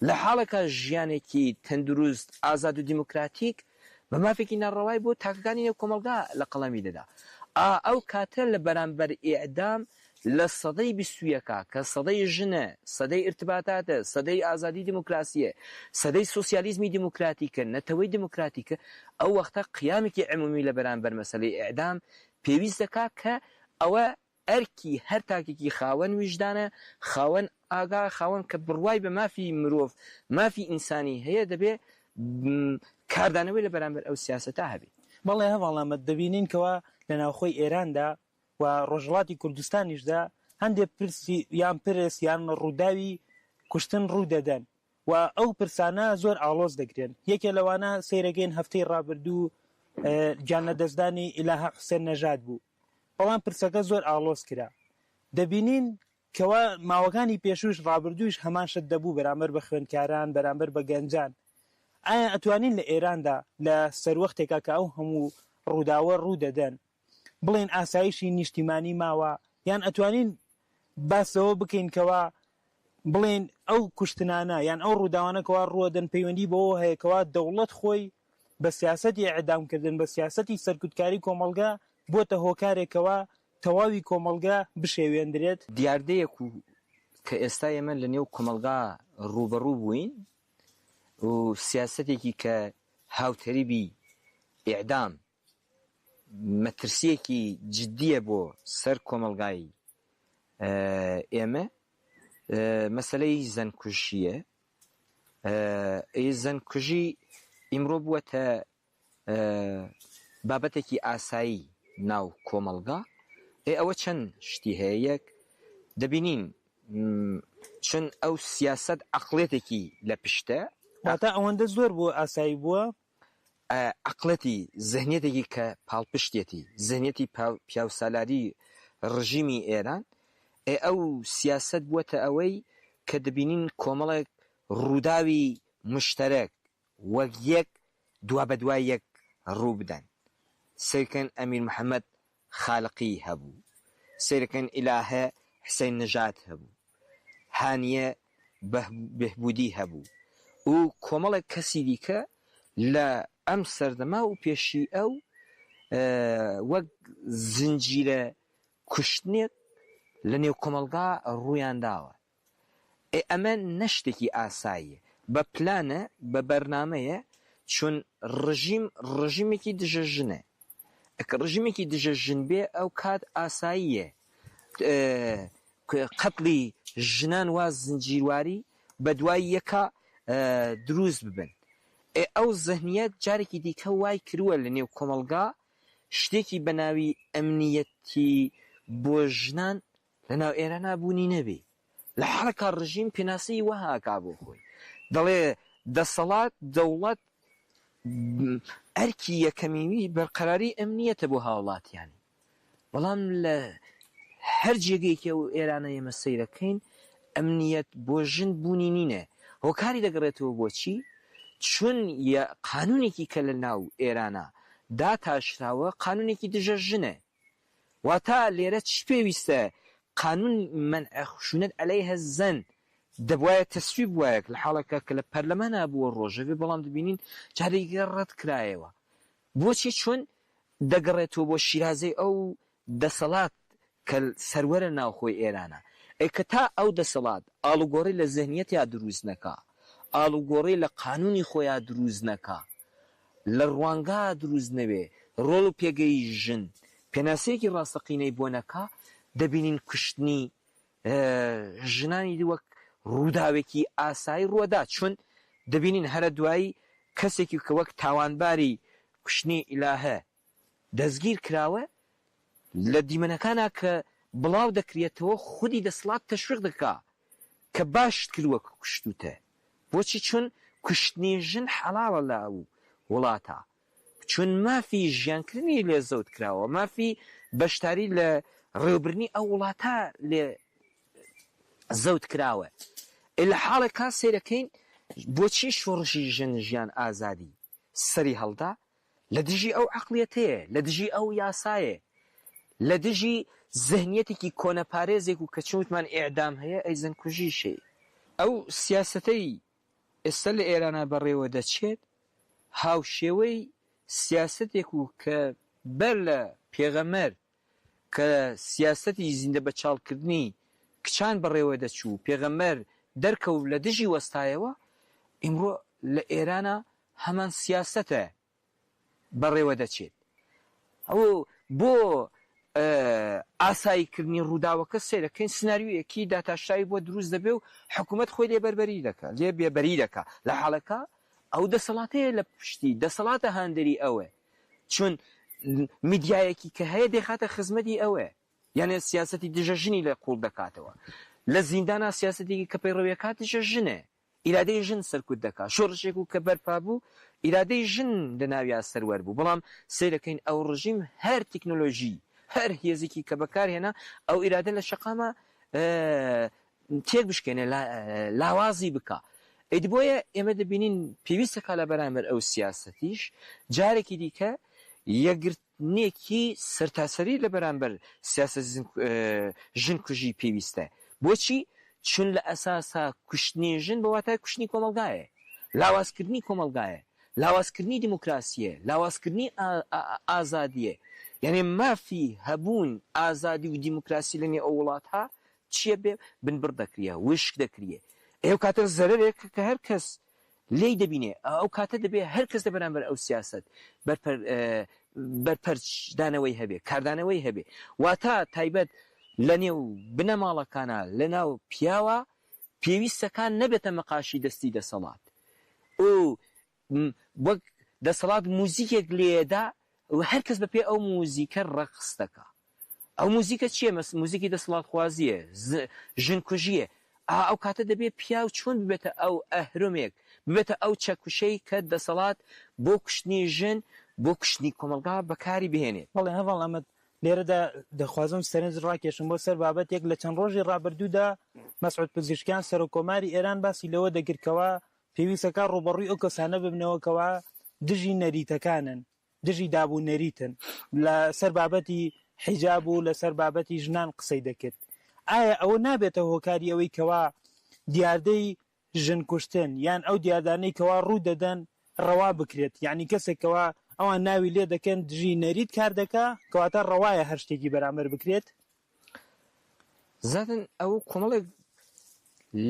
لە حاڵەکە ژیانێکی تەندروست ئازاد و دیموکراتیک بە مافێکی ناڕەوای بۆ تاکەکانی نێو کۆمەڵگا لە قەڵەمی دەدا. ئەو کاتە لە بەرامبەر ئیعدام لە سەدەی 21 کە سەدەی ژنە، سەدەی ارتباطاتە، سەدەی ئازادی دیموکراسیە، سەدەی سۆسیالیزمی دیموکراتیکە، نەتەوەی دیموکراتیکە، ئەو وەختە قیامێکی عمومی لە بەرامبەر مەسەلەی ئیعدام پێویست دەکات کە ئەوە ئەرکی هەر تاکێکی خاوەن ویژدانە، خاوەن ئاگا، خاوەن کە بڕوای بە مافی مرۆڤ، مافی ئینسانی هەیە، دەبێ کاردانەوەی لە بەرامبەر ئەو سیاسەتە هەبێت. بەڵێ هەواڵامەت دەبینین کەوا لە ناوخۆی ئێراندا و ڕۆژهەڵاتی کوردستانیشدا هەندێک پرسی یان پرس یان ڕووداوی کوشتن ڕوو دەدەن و ئەو پرسانە زۆر ئاڵۆز دەگرێن. یەکێ لەوانە سەیرەگەین هەفتەی ڕابردوو گیانەدەستدانی ئیلاها حوسێن نەژاد بوو، بەڵام پرسەکە زۆر ئاڵۆز کرا. دەبینین کەوا ماوەکانی پێشوش ڕابردووش هەمان شت دەبوو بەرامبەر بە خوێندکاران، بەرامبەر بە گەنجان. ئایا ئەتوانین لە ئێراندا لە سەروەختێکا کە ئەو هەموو ڕووداوە ڕوو دەدەن بڵێن ئاسایشی نیشتیمانی ماوە، یان ئەتوانین باسەوە بکەین کەوا بڵێن ئەو کوشتنانە یان ئەو ڕووداوانەکەوا ڕوەدەن پەیوەندی بەوە هەیەکەوا دەوڵەت خۆی بە سیاسەتی ئەعدامکردن بە سیاسەتی سەرکوتکاری کۆمەڵگا بۆتە هۆکارێکەوە تەواوی کۆمەڵگا بشێوێندرێت. دیاردەیەک و کە ئێستا ئێمە لە نێو کۆمەڵگا ڕوبەڕوو بووین و سیاسەتێکی کە هاوتەریبی ئیعدام مەترسیەکی جددیە بۆ سەر کۆمەڵگای ئێمە مەسەلەی زەنکوژیە. زەنکوژی ئیمڕۆ بووەتە بابەتێکی ئاسایی ناو کۆمەڵگا. ئەوە چەند شتی هەیە. یەک دەبینین چون ئەو سیاسەت عەقڵێتێکی لە پشتە، واتە ئەوەندە زۆر بۆ ئاسایی بووە عەقڵەتی زەهنیەتێکی کە پاڵپشتێتی زەهنیەتی پیاوسالاری ڕژیمی ئێران. ئەو سیاست بووەتە ئەوەی کە دەبینین کۆمەڵێک ڕووداوی مشتەرەک وەک یەک دوا بە دوای یەک ڕوو بدەن. سیرکەن ئەمیر محەممەد خالقی هەبوو، سیرکەن ئیلاهە حسین نەژات هەبوو، هانیە بەهبودی هەبوو و کۆمەڵێک کەسی دیکە لە ئەم سەردەما و پێشی ئەو وەک زنجیرە کوشتنێک لە نێو کۆمەڵگا ڕوویان داوە. ئەمە نەشتێکی ئاساییە، بە پلانە بە بەرنامەیە، چون ڕژیمێکی دژەژنە. ئەکە ڕژیمێکی دژەژن بێ ئەو کات ئاساییە قەتڵی ژنان وا زنجیرواری بە دوای یەکە دروست ببن. ئەو زەهنیەت جارێکی دیکە وای کردووە لە نێو کۆمەڵگا شتێکی بە ناوی ئەمنیەتی بۆ ژنان لە ناو ئێرانە بوونی نەبێ. لە حاڵێکا ڕژیم پێناسەی وەهاکا بۆ خۆی، دەڵێ دەسەڵات دەوڵەت ئەرکی یەکەمیوی بەرقەراری ئەمنیەتە بۆ هاوڵاتیانی. بەڵام لە هەر جێگەیەکی ئەو ئێرانە ئێمە سەیرەکەین ئەمنیەت بۆ ژن بوونی نینە. هۆکاری دەگەڕێتەوە بۆچی؟ چون قانونێکی کە لە ناو ئێرانە داتاشراوە قانونێکی دژەژنە. واتە لێرە چ پێویستە؟ قانون منع خشونەت عەلەیهە زەن دەبوایە تەسویب وایەک لە حاڵەکە کە لە پەرلەمانە بووە ڕۆژەوێ، بەڵام دەبینین جارێکی ڕەت کرایەوە. بۆچی؟ چون دەگەڕێتەوە بۆ شیرازەی ئەو دەسەڵات کە سەروەرە ناوخۆی ئێرانە. کە تا ئەو دەسەڵات ئاڵوگۆڕی لە زەهنیەتیا دروست نەکا، ئاڵوگۆڕی لە قانونی خۆیان دروست نەکا، لە ڕوانگا دروست نەبێ، ڕۆڵ و پێگەی ژن پێناسەیەکی ڕاستەقینەی بۆ نەکا، دەبینین کوشتنی ژنانی وەک ڕووداوێکی ئاسایی ڕووەدا. چون دەبینین هەرە دوایی کەسێکی کە وەک تاوانباری کوشتنی ئیلاهە دەستگیر کراوە لە دیمەنەکانە کە بڵاو دەکرێتەوە خودی دەسەڵات تەشویق دەکا کە باشت کردووە کوشتوتە. بۆچی؟ چون کوشتنی ژن حەڵاڵە لە ئەو وڵاتە، چون مافی ژیانکردنی لێ زەوت کراوە، مافی بەشداری لە ڕێوەبردنی ئەو وڵاتە لێ زەوت کراوە. لە حاڵێکا سەیرەکەین بۆچی شۆڕشی ژن ژیان ئازادی سەری هەڵدا؟ لە دژی ئەو عەقڵیەتەیە، لە دژی ئەو یاسایە، لە دژی زەهنیەتێکی کۆنەپارێزێک و کە چوتمان ئیعدام هەیە ئەی زەنکوژیشێ. ئەو سیاسەتەی ئێستا لە ئێرانە بەڕێوە دەچێت هاوشێوەی سیاسەتێک و کە بەر لە پێغەمەر کە سیاسەتی زیندە بە چاڵکردنی کچان بەڕێوە دەچوو، پێغەمەر دەرکەوت لە دژی وەستایەوە، ئیمڕۆ لە ئێرانە هەمان سیاسەتە بەڕێوە دەچێت. ئەو بۆ ئاساییکردنی ڕووداوەکە سێرەکەین سناریویەکی داتاشایی بۆ دروست دەبێ و حکوومەت خۆی لێبەربەری دەکە، لێ بێبەری دەکا. لە حاڵەکە ئەو دەسەڵاتەیە لە پشتی دەسەڵاتە هاندەری ئەوە، چون میدیایەکی کە هەیە دەخاتە خزمەتی ئەوە، یانێ سیاسەتی دژەژنی لە قوڵ دەکاتەوە. لە زیندانە سیاسەتێکی کە پەیڕەویەکات دژەژنە، ئیرادەی ژن سەرکوت دەکات. شۆڕشێک و کە بەرپا بوو ئیرادەی ژن لە ناویان سەروەر بوو. بەڵام سەیرەکەین ئەو ڕژیم هەر تەکنۆلۆژی هەر هێزێکی کە بەکارهێنا ئەو ئیرادە لە شەقامە تێک بشکێنێ، لاوازی بکە. بۆیە ئێمە دەبینین پێویستەکە لە بەرامبەر ئەو سیاسەتیش جارێکی دیکە یەکگرتنێکی سەرتاسەری لە بەرامبەر سیاسەت ژن کوژی پێویستە. بۆچی؟ چون لە ئەساسا کوشتنی ژن بە واتای کوشتنی کۆمەلگایە، لاوازکردنی کۆمەلگایە، لاوازکردنی دیموکراسیە، لاوازکردنی ئازادیە. یعنی مافی هەبوون ئازادی و دیموکراسی لەنێ ئەو وڵاتها چییە بێ بنبڕ دەکرێ، وشک دەکرێ. ئێوە کاتە زەرێک کە هەر کەس لێی دەبینێ، ئەو کاتە دەبێ هەر کەس لە بەرامبەر ئەو سیاست بەرپەرچدانەوەی هەبێ، کاردانەوەی هەبێ. واتە تایبەت لە نێو بنەماڵەکانە لە ناو پیاوە پێویستەکان نەبێتە مەقاشی دەستی دەسەڵات. و وەک دەسەڵات موزیکێک لێدا هەر کەس بەپێ ئەو موزیکە ڕەقس دەکا. ئەو موزیکە چییە؟ موزیکی دەسەڵات خوازیە، ژن کوژیە. ئەو کاتە دەبێ پیاو چۆن ببێتە ئەو ئەهرمێک، ببێتە ئەو چەکوشەی کە دەسەڵات بۆ کوشتنی ژن، بۆ کوشتنی کۆمەلگا بەکاری بهێنێت. بەڵێ هەڤڵ ئەمە لێرەدا دەخوازم سەرنج ڕاکێشم بۆ سەر بابەتێک لە چەند ڕۆژی ڕابردوودا مەسعود پزیشکیان سەرۆکۆماری ئێران باسی لەوە دەگرتکەوە پێویستەکە ڕوبەڕووی ئەو کەسانە ببنەوەکەوە دژی نەریتەکانن، دژی دابوو نەریتن، لە سەر بابەتی حیجاب و لەسەر بابەتی ژنان قسەی دەکرد. ئایا ئەوە نابێتە هۆکاری ئەوەی کەوا دیاردەی ژن کوشتن یان ئەو دیاردانەی کەوا ڕوو دەدەن ڕەوا بکرێت؟ یعنی کەسێکەوە ئەوان ناوی لێ دەکەن دژی نەریت کار دەکا کەواتە ڕەوایە هەر شتێکی بەرامبەر بکرێت؟ زاتن ئەو کۆمەڵێک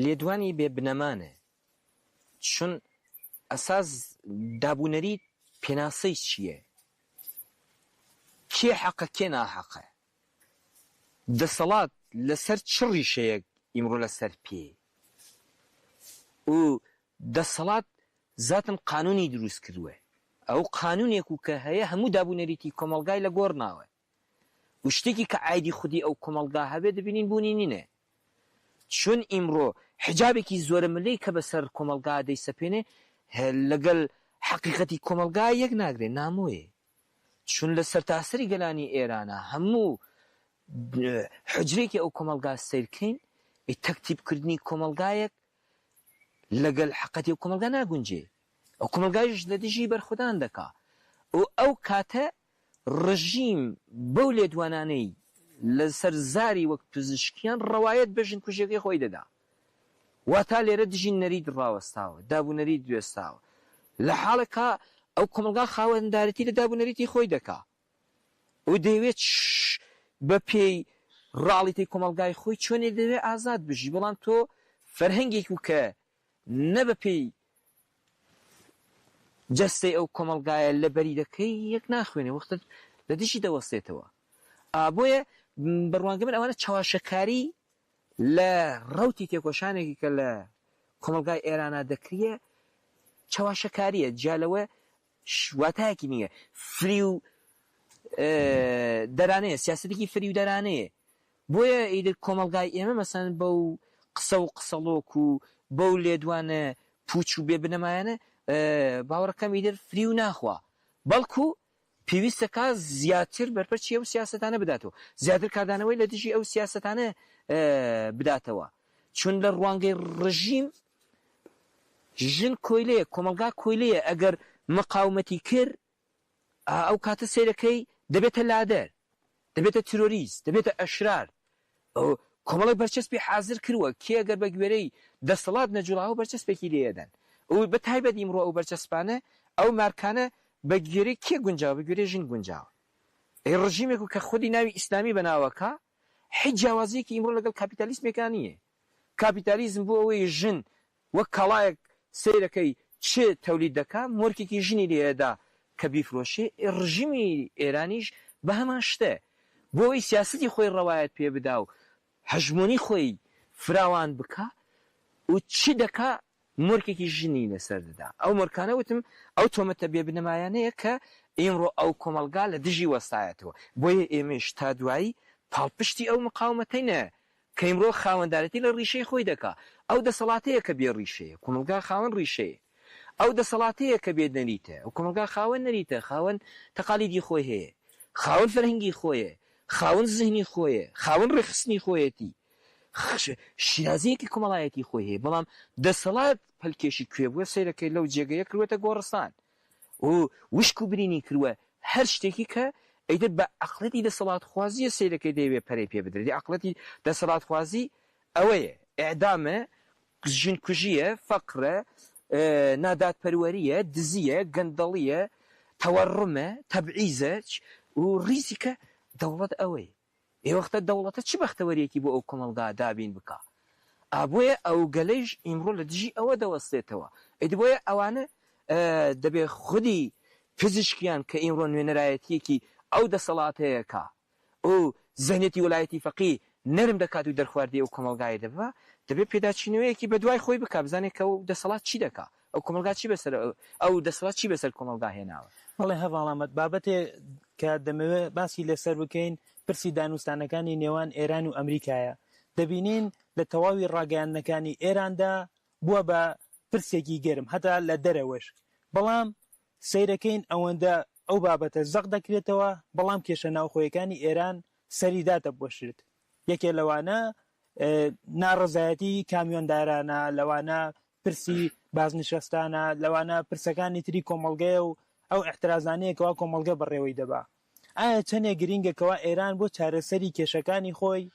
لێدوانی بێ بنەمانە، چون ئەساس دابوونەریت پێناسەی چییە؟ کێ حەقە کێ ناحەقە؟ دەسەڵات لەسەر چ ڕیشەیەک ئیمڕۆ لەسەر پێ؟ و دەسەڵات زاتن قانونی دروست کردووە، ئەو قانونێک و کە هەیە هەموو دابوونەریتی کۆمەلگای لە گۆڕناوە. و شتێکی کە عایدی خودی ئەو کۆمەلگا هەبێ دەبینین بوونی نینە. چون ئیمڕۆ حجابێکی زۆرە ملەی کە بەسەر کۆمەلگا دەیسەپێنێ لەگەڵ حەقیقەتی کۆمەلگا یەک ناگرێ، نامۆیە. چون لە سەرتاسەری گەلانی ئێرانە هەموو حجرێکی ئەو کۆمەلگا سیرکەین تەکتیبکردنی کۆمەلگایەک لەگەڵ حەقەتی ئەو کۆمەلگا ناگونجێ. ئەو کۆمەلگایش لە دژی بەرخودان دەکا. و ئەو کاتە ڕژیم بەو لێدوانانەی لەسەر زاری وەک پزیشکیان ڕەوایەت بە ژن کوژێکی خۆی دەدا. واتا لێرە دژی نەرید ڕاوەستاوە، دابوونەری دوێستاوە. لە حاڵێکا ئەو کۆمەلگا خاوەندارەتی لە دابوونەریتی خۆی دەکا و دەیەوێت بە پێی ڕاڵیتی کۆمەلگای خۆی چۆنێ دەوێت ئازاد بژی. بەڵام تۆ فەرهەنگێک و کە نە بە پێی جەستەی ئەو کۆمەلگایە لە بەری دەکەی یەک ناخوێنێ، وەختت لە دژی دەوەستێتەوە. بۆیە بڕوانگە من ئەوانە چاواشەکاری لە ڕەوتی تێکۆشانێکی کە لە کۆمەلگای ئێرانە دەکرێ چاواشەکاریە. جالەوە واتایەکی نییە، فری و دەرانەیە، سیاسەتێکی فری و دەرانەیە. بۆیە ئیدر کۆمەلگای ئێمە مەسەن بەو قسە و قسەڵۆک و بەو لێدوانە پوچ و بێ بنەمایانە باوەڕەکەم ئیدر فری و ناخوا، بەڵکو پێویستەکە زیاتر بەرپەرچی ئەو سیاسەتانە بداتەوە، زیاتر کاردانەوەی لە دژی ئەو سیاسەتانە بداتەوە. چون لە ڕوانگەی ڕژیم ژن کۆیلەیە، کۆمەلگا کۆیلەیە. ئەگەر مەقاومەتی کرد ئەو کاتە سیرەکەی دەبێتە لادەر، دەبێتە تیرۆریست، دەبێتە ئەشرار. کۆمەڵێک بەرچەسپی حازر کردووە کێ ئەگەر بە گوێرەی دەسەڵات نەجوڵاوە بەرچەسپێکی لێدەن. و بە تایبەت ئیمڕۆ ئەو بەرچەسپانە ئەو مارکانە بە گوێرەی کێ گونجاوە؟ بە گوێرەی ژن گونجاوە. ڕژیمێک و کە خودی ناوی ئیسلامی بەناوەکە هیچ جیاوازیەکی ئیمڕۆ لەگەڵ کاپیتالیزمێکا نییە. کاپیتالیزم بۆ ئەوەی ژن وەک کەڵایەک سیرەکەی چ تەولید دەکا، مۆرکێکی ژنی لێدا کە بیفرۆشێ. ڕژیمی ئێرانیش بە هەمان شتە، بۆ ئەوەی سیاسەتی خۆی ڕەوایەت پێ بدا و هەژمۆنی خۆی فراوان بکە و چی دەکا؟ مۆرکێکی ژنی لەسەر دەدا. ئەو مۆرکانە وتم ئەو تۆمەتە بێ بنەمایانەیە کە ئیمڕۆ ئەو کۆمەلگا لە دژی وەستایەتەوە. بۆیە ئێمەش تا دوایی پاڵپشتی ئەو مقاومەتەینە کە ئیمڕۆ خاوەندارەتی لە ڕیشەی خۆی دەکا. ئەو دەسەڵاتەیە کە بێ ڕیشەیە، کۆمەلگا خاوەن ڕیشەیە. ئەو دەسەڵاتەیە کە بێ نەریتە، ئەو کۆمەلگا خاوەن نەریتە، خاوەن تەقالیدی خۆی هەیە، خاوەن فەرهەنگی خۆیە، خاوەن زیهنی خۆیە، خاوەن ڕێخستنی خۆیەتی، شیرازیەکی کۆمەڵایەتی خۆی هەیە. بەڵام دەسەڵات پەلکێشی کوێ بووە سیرەکەی لەو جێگەیە کردوێتە گۆڕستان و وشک و برینی کردووە هەر شتێکی کە ئەیدر بە عەقڵەتی دەسەڵات خوازیە سیرەکەی دەیەوێت پەرەی پێ بدرێت. عەقڵەتی دەسەڵات خوازی ئەوەیە ئەعدامە ژنکوژیە فەقرە ناداتپەروەریە دزیە گەندەڵیە تەوەڕمە تەبعیزە و ریزیکە دەوڵەت ئەوەی ئێوەختە دەوڵەتە چ بەختەوەریەکی بۆ ئەو کۆمەلگا دابین بکە ئابۆیە ئەو گەلەیش ئیمڕۆ لە دژی ئەوە دەوەستێتەوە ئیدی بۆیە ئەوانە دەبێ خودی پزیشکیان کە ئیمڕۆ نوێنەرایەتیەکی ئەو دەسەڵاتەیەکە ئەو زەهنێتی وەلایەتی فەقی نەرم دەکات و دەرخواردی ئەو کۆمەلگای دەبە دەبێت پێداچینەوەیەکی بە دوای خۆی بکە بزانێت کە ئەو دەسەڵات چی دەکا ئەو کۆمەلگا چی بەسەر ئەو دەسەڵات چی بەسەر کۆمەلگا هێناوە بەڵێ هەواڵامەت بابەتێ کە دەمەوێت باسی لەسەر بکەین پرسی دانوستانەکانی نێوان ئێران و ئەمریکایە دەبینین لە تەواوی ڕاگەیاندنەکانی ئێراندا بووە بە پرسێکی گەرم هەتا لە دەرەوەش بەڵام سەیرەکەین ئەوەندە ئەو بابەتە زەق دەکرێتەوە بەڵام کێشە ناوخۆیەکانی ئێران سەریداتە بۆشرت یەکێ لەوانە ناڕزایەتی کامیۆندارانە لەوانە پرسی بازنشستانە لەوانە پرسەکانی تری کۆمەڵگەیە و ئەو احترازانەیەکەوە کۆمەڵگە بەڕێوەی دەبا ئایا چەندێک گرینگەکەوە ئێران بۆ چارەسەری کێشەکانی خۆی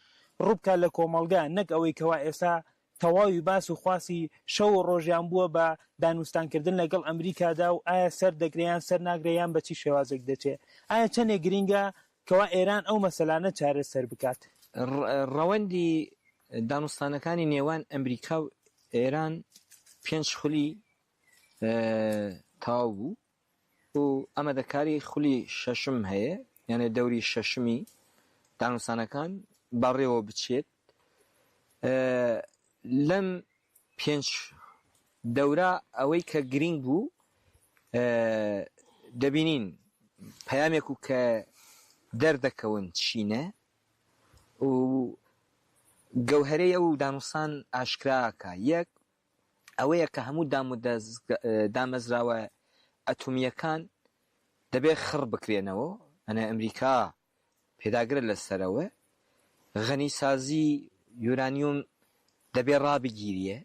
ڕووبکە لە کۆمەڵگە نەک ئەوەی کەوا ئێستا تەواوی باس و خواسی شەو و ڕۆژیان بووە بە دانوستانکردن لەگەڵ ئەمریکادا و ئایا سەر دەگریان سەر ناگریان بە چی شێوازێک دەچێت ئایا چەندێک گرینگە کەوا ئێران ئەو مەسەلانە چارەسەر بکات ڕەوەندی دانوستانەکانی نێوان ئەمریکا و ئێران پێنج خولی تاو بوو و ئەمە دەکاری خولی شەشم هەیە یانێ دەوری شەشمی دانوستانەکان بەڕێوە بچێت لەم پێنج دەورە ئەوەی کە گرنگ بوو دەبینین پەیامێک و کە دەردەکەون چینە و گەوهرەی ئەو دانوستان ئاشکراکە یەک ئەوەیە کە هەموو دامەزراوە ئەتۆمیەکان دەبێت خڕ بکرێنەوە ئەنە ئەمریکا پێداگرە لەسەرەوە غەنیسازی یورانیوم دەبێ ڕابگیریە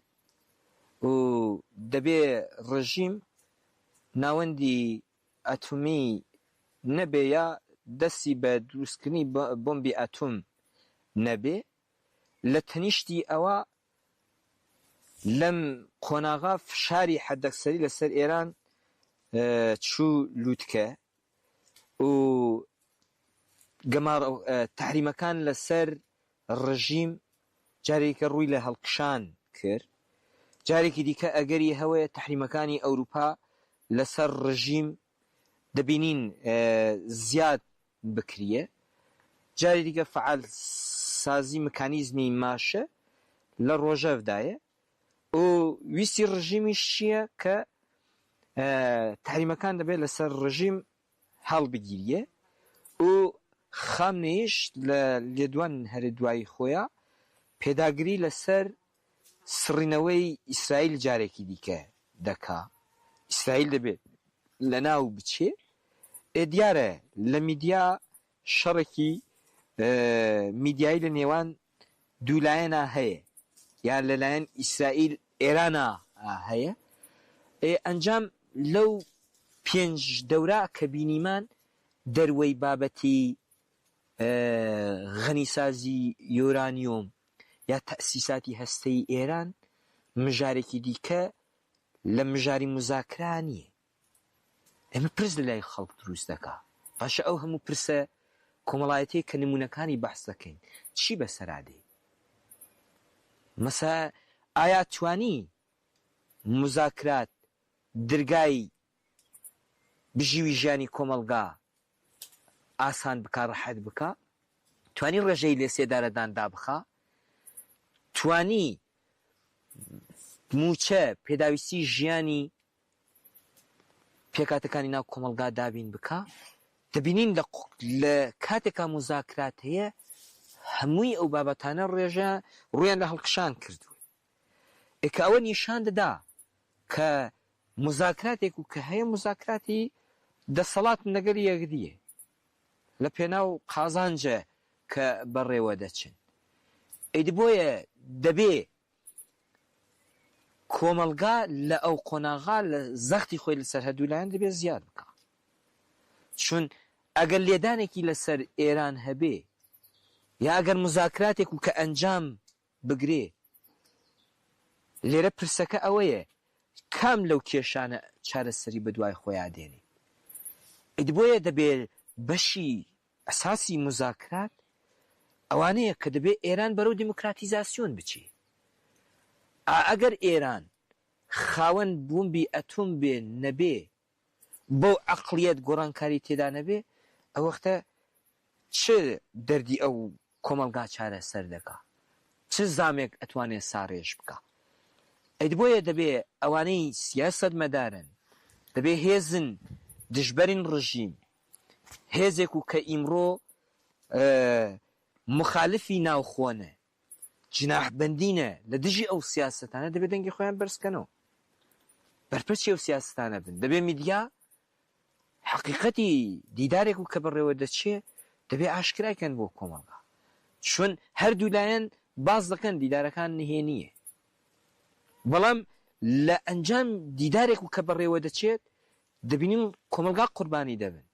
و دەبێ ڕژیم ناوەندی ئەتۆمی نەبێ یا دەستی بە دروستکردنی بۆمبی ئەتۆم نەبێ لە تەنیشتی ئەوە لەم قۆناغا فشاری حەدەکسەری لەسەر ئێران چوو لووتکە و گەمار تحریمەکان لەسەر ڕژیم جارێکە ڕووی لە هەڵکشان کرد جارێکی دیکە ئەگەری هەوەیە تحریمەکانی ئەوروپا لەسەر ڕژیم دەبینین زیاد بکریە جاری دیکە فعال سازی مکانیزمی ماشە لە ڕۆژەڤدایە و ویستی ڕژیمیش چییە کە تحریمەکان دەبێت لەسەر ڕژیم هەڵبگیریە و خامنەیش لە لێدوان هەرە دوایی خۆیە پێداگری لەسەر سڕینەوەی ئیسرائیل جارێکی دیکە دەکا ئیسرائیل دەبێت لە ناو بچێ دیارە لە میدیا شەڕێکی میدیایی لە نێوان دوولایەنە هەیە یان لەلایەن ئیسرائیل ئێرانە هەیە ئەنجام لەو پێنج دەورە کە بینیمان دەروەی بابەتی غەنیسازی یۆرانیۆم یا تەسیساتی هەستەی ئێران مژارێکی دیکە لە مژاری مزاکرا نییە ئەمە پرس لەلای خەڵک دروست دەکا پاشە ئەو هەموو پرسە کۆمەڵایەتەیە کە نمونونەکانی بەحس دەکەین چی بەسەرادێ مەسا ئایا توانی مزاکرات دەرگای بژیوی ژیانی کۆمەڵگا ئاسان بکە ڕەحەت بکە توانی ڕێژەی لێ سێدارەداندا بخە توانی موچە پێداویستی ژیانی پێکاتەکانی ناو کۆمەڵگا دابین بکە دەبینین لە کاتێکا مزاکرات هەیە هەمووی ئەو بابەتانە ڕویان لە هەڵکشان کردووە کە ئەوە نیشان دەدا کە مزاکراتێک و کە هەیە مزاکراتی دەسەڵات لەگەڵ یەکدیە لە پێناو قازانجە کە بەڕێوە دەچن ئیدی بۆیە دەبێ کۆمەڵگا لە ئەو قۆناغا لە زەختی خۆی لەسەر هەردوولایەن دەبێت زیاد بکە چون ئەگەر لێدانێکی لەسەر ئێران هەبێ یا ئەگەر مزاکراتێک و کە ئەنجام بگرێ لێرە پرسەکە ئەوەیە کام لەو کێشانە چارەسەری بە دوای خۆیان دێنێ بۆیە دەبێت بەشی ئەساسی مزاکرات ئەوانەیە کە دەبێت ئێران بەرەو دیموکراتیزاسیۆن بچێ ئەگەر ئێران خاوەن بومبی ئەتۆم بێ نەبێ بۆ عەقڵیەت گۆڕانکاری تێدا نەبێ ئەو وەختە چ دەردی ئەو کۆمەلگا چارەسەر دەکا چ زامێک ئەتوانێت ساڕێژ بکە بۆیە دەبێت ئەوانەی سیاسەت مەدارن دەبێت هێزن دژبەرین ڕژیم هێزێک و کە ئیمڕۆ مخالفی ناوخۆنە جناحبەندینە لە دژی ئەو سیاسەتانە دەبێت دەنگی خۆیان بەرزکەنەوە بەرپرسی ئەو سیاسەتانە بن دەبێت میدیا حقیقەتی دیدارێک و کە بەڕێوە دەچێت دەبێت ئاشکرایکەن بۆ کۆمەڵگا چون هەردوو لایەن باز دەکەن دیدارەکان نهێنیە بەڵام لە ئەنجام دیدارێک و کە بەڕێوە دەچێت دەبینیم کۆمەلگا قوربانی دەبن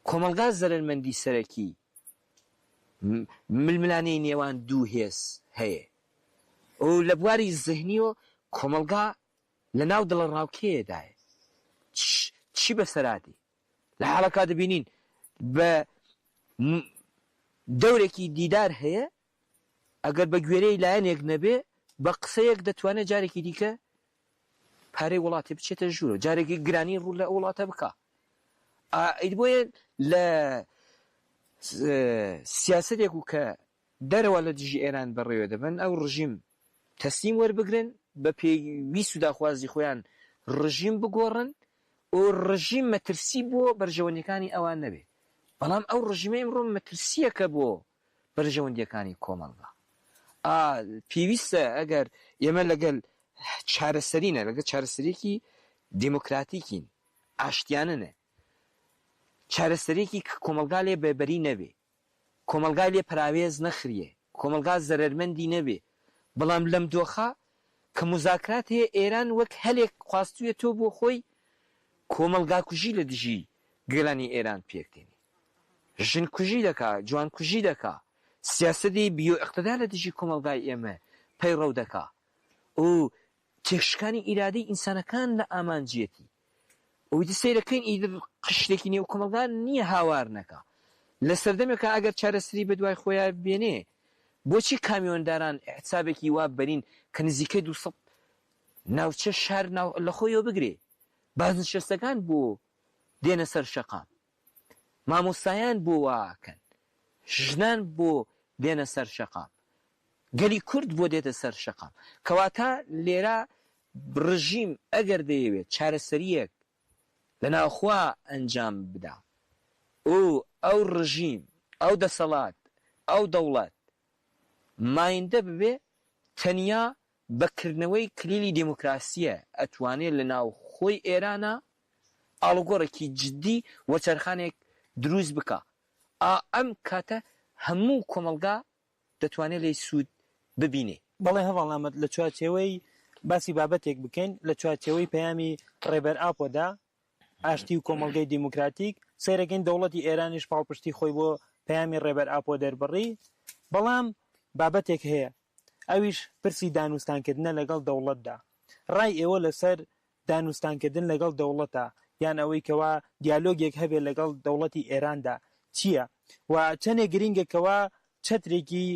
کۆمەلگا زەرمەندی سەرەکی ململانەی نێوان دوو هێز هەیە و لە بواری زەهنیەوە کۆمەلگا لە ناو دڵە ڕاوکێدایە چی بەسەراتی لە حاڵەکە دەبینین بە دەورێکی دیدار هەیە ئەگەر بە گوێرەی لایەنێک نەبێ بە قسەیەک دەتوانێت جارێکی دیکە پارەی وڵاتی بچێتە ژوورە جارێکی گرانی ڕوو لە وڵاتە بکە بۆیە لە سیاسەتێک و کە دەرەوە لە دژی ئێران بەڕێوە دەبن ئەو ڕژیم تەسلیم وەربگرن بە پێویست و داخوازی خۆیان ڕژیم بگۆڕن و ڕژیم مەترسی بۆ بەرژەوەندەکانی ئەوان نەبێت بەڵام ئەو ڕژیمە ئەمڕۆ مەترسیەکە بۆ بەرژەوەندیەکانی کۆمەڵگا پێویستە ئەگەر ئێمە لەگەڵ چارەسەرینە لەگەڵ چارەسەرێکی دیموکراتیکین ئاشتیاننە چارەسەرێکی کۆمەلگا لێ بێبەری نەبێ کۆمەلگا لێ پراوێز نەخریە کۆمەلگا زەرمەندی نەبێ بەڵام لەم دۆخە کە مزاکرات هەیە ئێران وەک هەلێک خواستویە تۆ بۆ خۆی کۆمەلگا کوژی لە دژی گەلانی ئێران پێکتێنی ژن کوژی دەکا جوان کوژی دەکا سیاسەتی بیۆ ئیقتیدار لە دژی کۆمەلگای ئێمە پەیڕەو دەکا و تێکشکانی ئیرادەی ئینسانەکان لە ئامانجیەتی ئەوی سەیرەکەین ئیدر قشتێکی نێو کۆمەلگا نییە هاوار نەکا لە سەردەمێکە ئەگەر چارەسەری بە دوای خۆیان بێنێ بۆچی کامیۆنداران حسابێکی وا بەرین کە نزیکەی 200 ناوچە شار لە خۆیەوە بگرێ بازنشستەکان بۆ دێنە سەر شەقام مامۆستایان بۆ واکەن ژنان بۆ دێنە سەر شەقام گەلی کورد بۆ دێتە سەر شەقام کەواتە لێرە ڕژیم ئەگەر دەیەوێت چارەسەریەک لە ناوخوا ئەنجام بدا و ئەو ڕژیم ئەو دەسەڵات ئەو دەوڵەت مایندە ببێ تەنیا بەکردنەوەی کلیلی دیموکراسیە ئەتوانێت لە ناو خۆی ئێرانە ئاڵوگۆڕێکی جددی وەچەرخانێک دروست بکە ئەم کاتە هەموو کۆمەلگا دەتوانێت لێی سوود ببینێ بەڵێ هەواڵ ئەمەد لە چوارچێوەی باسی بابەتێک بکەین لە چوارچێوەی پەیامی ڕێبەر ئاپۆدا ئاشتی و کۆمەلگەی دیموکراتیک سەیرەکەین دەوڵەتی ئێرانیش پاڵپشتی خۆی بۆ پەیامی ڕێبەر ئاپۆ دەربڕی بەڵام بابەتێک هەیە ئەویش پرسی دانوستانکردنە لەگەڵ دەوڵەتدا ڕای ئێوە لەسەر دانوستانکردن لەگەڵ دەوڵەتە یان ئەوەی کەوا دیالۆگێک هەبێت لەگەڵ دەوڵەتی ئێراندا چییە و چەندێک گرینگەکەوە چەترێکی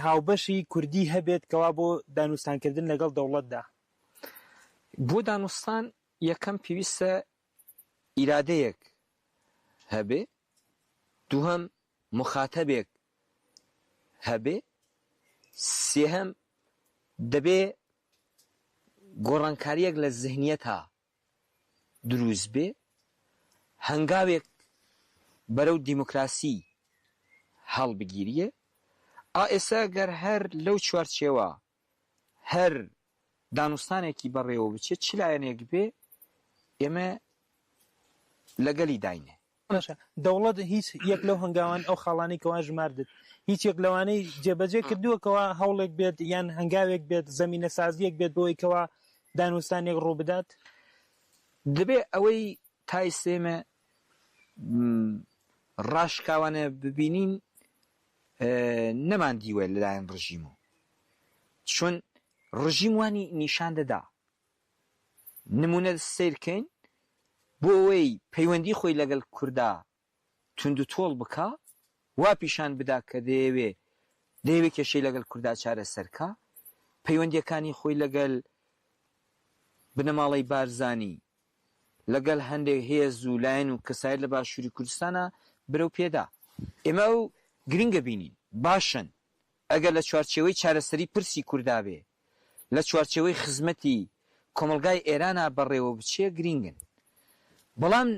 هاوبەشی کوردی هەبێت کەوا بۆ دانوستانکردن لەگەڵ دەوڵەتدا بۆ دانوستان یەکەم پێویستە ئیرادەیەک هەبێ دووهەم مخاتەبێک هەبێ سێهەم دەبێ گۆڕانکاریەک لە زەهنیەتە دروست بێ هەنگاوێک بەرەو دیموکراسی هەڵبگیریە ئێستا گەر هەر لەو چوارچێوە هەر دانوستانێکی بەڕێوە بچێت چ لایەنێک بێ ئێمە لەگەلی داینێ دەوڵەت هیچ یەک لەو هەنگاوان ئەو خاڵانی کەوا ژماردت هیچ یەک لەوانەی جێبەجێ کردووەکەوە هەوڵێک بێت یان هەنگاوێک بێت زەمینە سازیەک بێت بۆی کەوا دانوستانێک ڕوو بدات دەبێ ئەوەی تای سێمە ڕاشکاوانە ببینین نەمان دیوە لەلایەن ڕژیمەوە چۆن ڕژیم وانی نیشان دەدا نمونە سیرکەین بۆ ئەوەی پەیوەندی خۆی لەگەڵ کووردا تونند و تۆڵ بکە وا پیشان بدا کە دەیەوێت کێشەی لەگەڵ کووردا چارە سەرکە پەیوەندیەکانی خۆی لەگەڵ بنەماڵەی بارزانی لەگەڵ هەندێک هێز و لایەن و کەسایەت لە باشووری کوردستانە برەو پێدا ئێمە ئەو گرنگە بینین باشن ئەگەر لە چوارچێوەی چارەسەری پرسی کووردا بێ لە چوارچێوەی خزمەتی کۆمەلگای ئێرانە بەڕێوە بچێ گرنگن بەڵام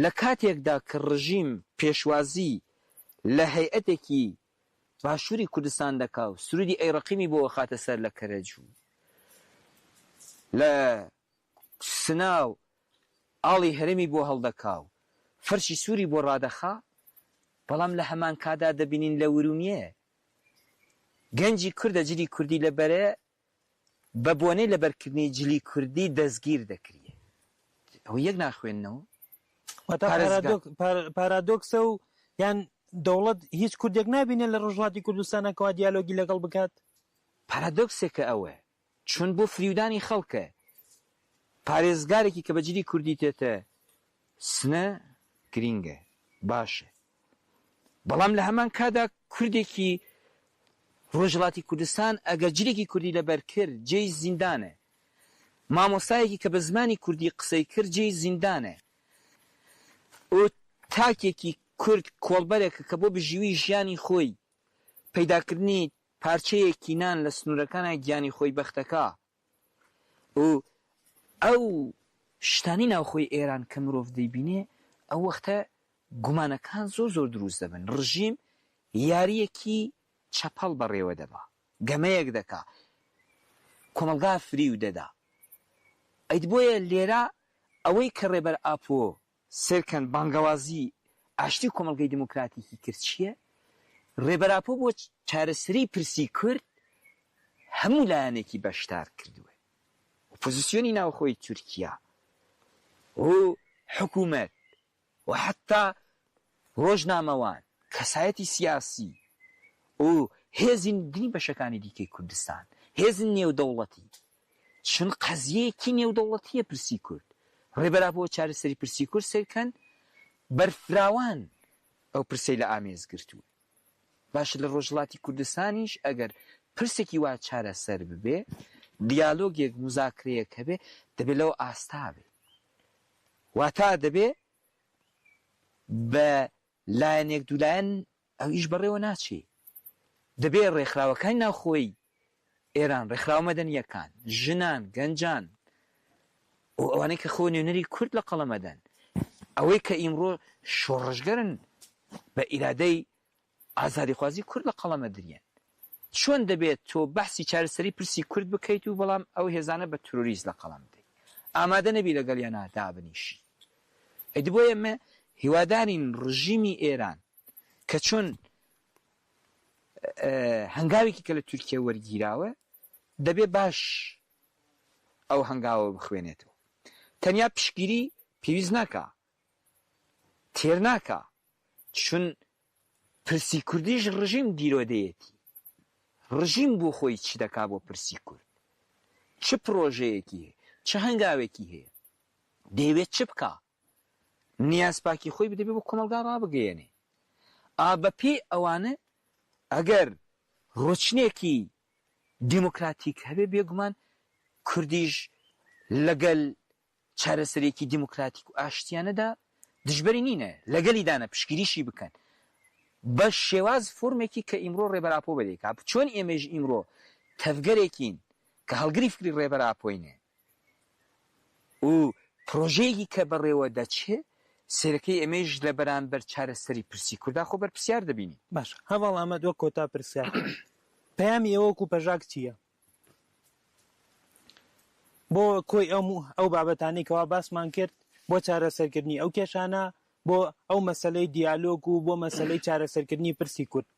لە کاتێکدا کە ڕژیم پێشوازی لە هەیئەتێکی باشووری کوردستان دەکا و سرودی ئەیڕەقیمی بۆ خاتە سەر لە کەرەجوو لە سناو ئاڵی هەرێمی بۆ هەڵدەکا و فەرشی سووری بۆ ڕادەخا بەڵام لە هەمان کادا دەبینین لە ورونیە گەنجی کوردە جلی کوردی لەبەرە بە بۆنەی لەبەرکردنی جلی کوردی دەستگیر دەکرێ ئەو یەک ناخوێننەوە پارادۆکسە و یان دەوڵەت هیچ کوردێک نابینێت لە ڕۆژهەڵاتی کوردستانە کەوا دیالۆگی لەگەڵ بکات پارادۆکسێکە ئەوە چون بۆ فریودانی خەڵکە پارێزگارێکی کە بەجلی کوردی تێتە سنە گرینگە باشە بەڵام لە هەمان کادا کوردێکی ڕۆژهەڵاتی کوردستان ئەگەر جلێکی کوردی لەبەر کرد جێی زیندانە مامۆستایەکی کە بە زمانی کوردی قسەی کرد جێی زیندانە ئەو تاکێکی کورد کۆڵبەرێکە کە بۆ بژیوی ژیانی خۆی پەیداکردنی پارچەیەکی نان لە سنوورەکانە گیانی خۆی بەختەکە و ئەو شتانی ناوخۆی ئێران کە مرۆڤ دەیبینێ ئەو وەختە گومانەکان زۆر دروست دەبن ڕژیم یاریەکی چەپەڵ بەڕێوە دەبا گەمەیەک دەکا کۆمەلگا فریو دەدا ئەیت بۆیە لێرە ئەوەی کە ڕێبەر ئاپۆ سێرکەن بانگەوازی ئاشتی کۆمەلگەی دموکراتیکی کرد چییە؟ ڕێبەر ئاپۆ بۆ چارەسەری پرسی کورد هەموو لایەنێکی بەشدار کردووە ئۆپۆزیسیۆنی ناوخۆی تورکیا و حکوومەت و حتا ڕۆژنامەوان کەسایەتی سیاسی و هێزین دنی بەشەکانی دیکەی کوردستان هێزن نێودەوڵەتی چون قەزیەیەکی نێودەوڵەتیە پرسی کورد ڕێبەر بۆ چارەسەری پرسی کورد سێرکەن بەرفراوان ئەو پرسەی لە ئامێز گرتووە باشە لە ڕۆژهەڵاتی کوردستانیش ئەگەر پرسێکی وا چارەسەر ببێ دیالۆگێک مزاکرەیەک هەبێ دەبێت لەوە ئاستا بێ واتە دەبێ بە لایەنێک دوولایەن ئەو ئیش بەڕێوە ناچێ دەبێ ڕێکخراوەکانی ناوخۆی ئێران ڕێکخراوە مەدەنیەکان ژنان گەنجان و ئەوانەی کە خۆ نوێنەری کورد لە قەڵەمەدەن ئەوەی کە ئیمڕۆ شۆڕژگەرن بە ئیرادەی ئازادیخوازی کورد لە قەڵەمە دریان چۆن دەبێت تۆ بەحسی چارەسەری پرسی کورد بکەیت و بەڵام ئەو هێزانە بە تۆریز لە قەڵەم دەی ئامادە نەبی لەگەڵیانە دابنیشی ئەیدی بۆ ئێمە هیوادارین ڕژیمی ئێران کە چۆن هەنگاوێکی کە لە تورکیا وەرگیراوە دەبێ باش ئەو هەنگاوە بخوێنێتەوە تەنیا پشگیری پێویست ناکە تێر ناکە چون پرسی کوردیش ڕژیم دیرۆدەیەتی ڕژیم بۆ خۆی چی دەکا بۆ پرسی کورد چ پرۆژەیەکی هەیە چ هەنگاوێکی هەیە دەیەوێت چ بکە نیازپاکی خۆی بدەبێ بۆ کۆمەلگا ڕابگەیەنێ بە پێی ئەوانە ئەگەر ڕۆچنێکی دیموکراتیک هەبێ بێگومان کوردیش لەگەل چارەسەرێکی دیموکراتیک و ئاشتیانەدا دژبەری نینە لەگەلی دانە پشگیریشی بکەن بە شێواز فۆرمێکی کە ئیمڕۆ ڕێبەر ئاپۆ بەدەیکا چۆن ئێمەش ئیمڕۆ تەفگەرێکین کە هەڵگری فکری ڕێبەر ئاپۆینێ و پرۆژەیەکی کە بەڕێوە دەچێ سێرەکەی ئێمەش لە بەرامبەر چارەسەری پرسی کووردا خۆ بەرپرسیار دەبینی باش هەواڵ ئەمە دووە کۆتا پرسیار پەیامی ئێوەکو پەژاک چییە بۆ کۆی ئەو بابەتانەی کەوا باسمان کرد بۆ چارەسەرکردنی ئەو کێشانە بۆ ئەو مەسەلەی دیالۆگ و بۆ مەسەلەی چارەسەرکردنی پرسی کورد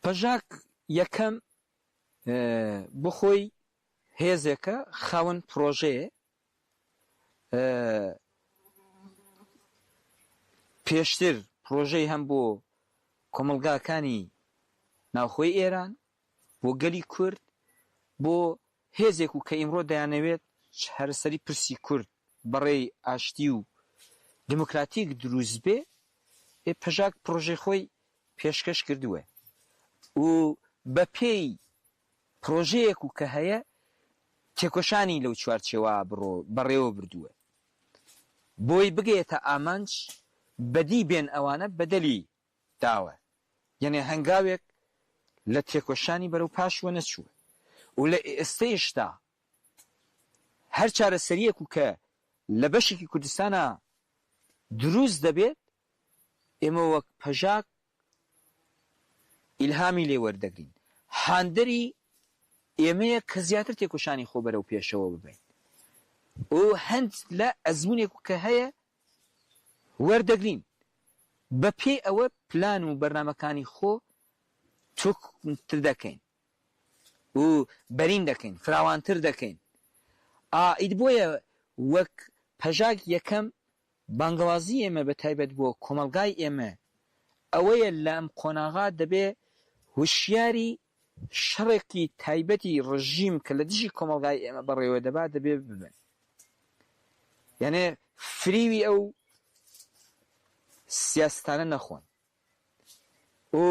پەژاک یەکەم بۆ خۆی هێزێکە خاوەن پرۆژەیە پێشتر پرۆژەی هەم بۆ کۆمەلگاکانی ناوخۆی ئێران بۆ گەلی کورد بۆ هێزێک و کە ئیمڕۆ دەیانەوێت هەرسەری پرسی کورد بەڕێی ئاشتی و دموکراتیک دروست بێ پەژاک پرۆژەی خۆی پێشکەش کردووە و بە پێی پرۆژەیەک و کە هەیە تێکۆشانی لەو چوارچێوە بەڕێوە بردووە بۆی بگەیەتە ئامانج بەدی بێن ئەوانە بەدەلی داوە یعنی هەنگاوێک لە تێکۆشانی بەرەو پاشوە نەچووە و لە ئێستەیشدا هەر چارەسەریەک و کە لە بەشێکی کوردستانە دروست دەبێت ئێمە وەک پەژاک ئیلهامی لێ وەردەگرین هاندەری ئێمەیە کە زیاتر تێکۆشانی خۆ بەرەو پێشەوە ببین و هەند لە ئەزمونێک کە هەیە وەردەگرین بە پێی ئەوە پلان و بەرنامەکانی خۆ توکتر دەکەین و بەرین دەکەین فراوانتر دەکەین ئید بۆیە وەک پەژاک یەکەم بانگەوازی ئێمە بە تایبەت بۆ کۆمەلگای ئێمە ئەوەیە لە ئەم قۆناغا دەبێ هوشیاری شەڕێکی تایبەتی ڕژیم کە لە دژی کۆمەلگای ئێمە بەڕێوە دەبات دەبێ ببن یعنی فریوی ئەو سیاستانە نەخۆن و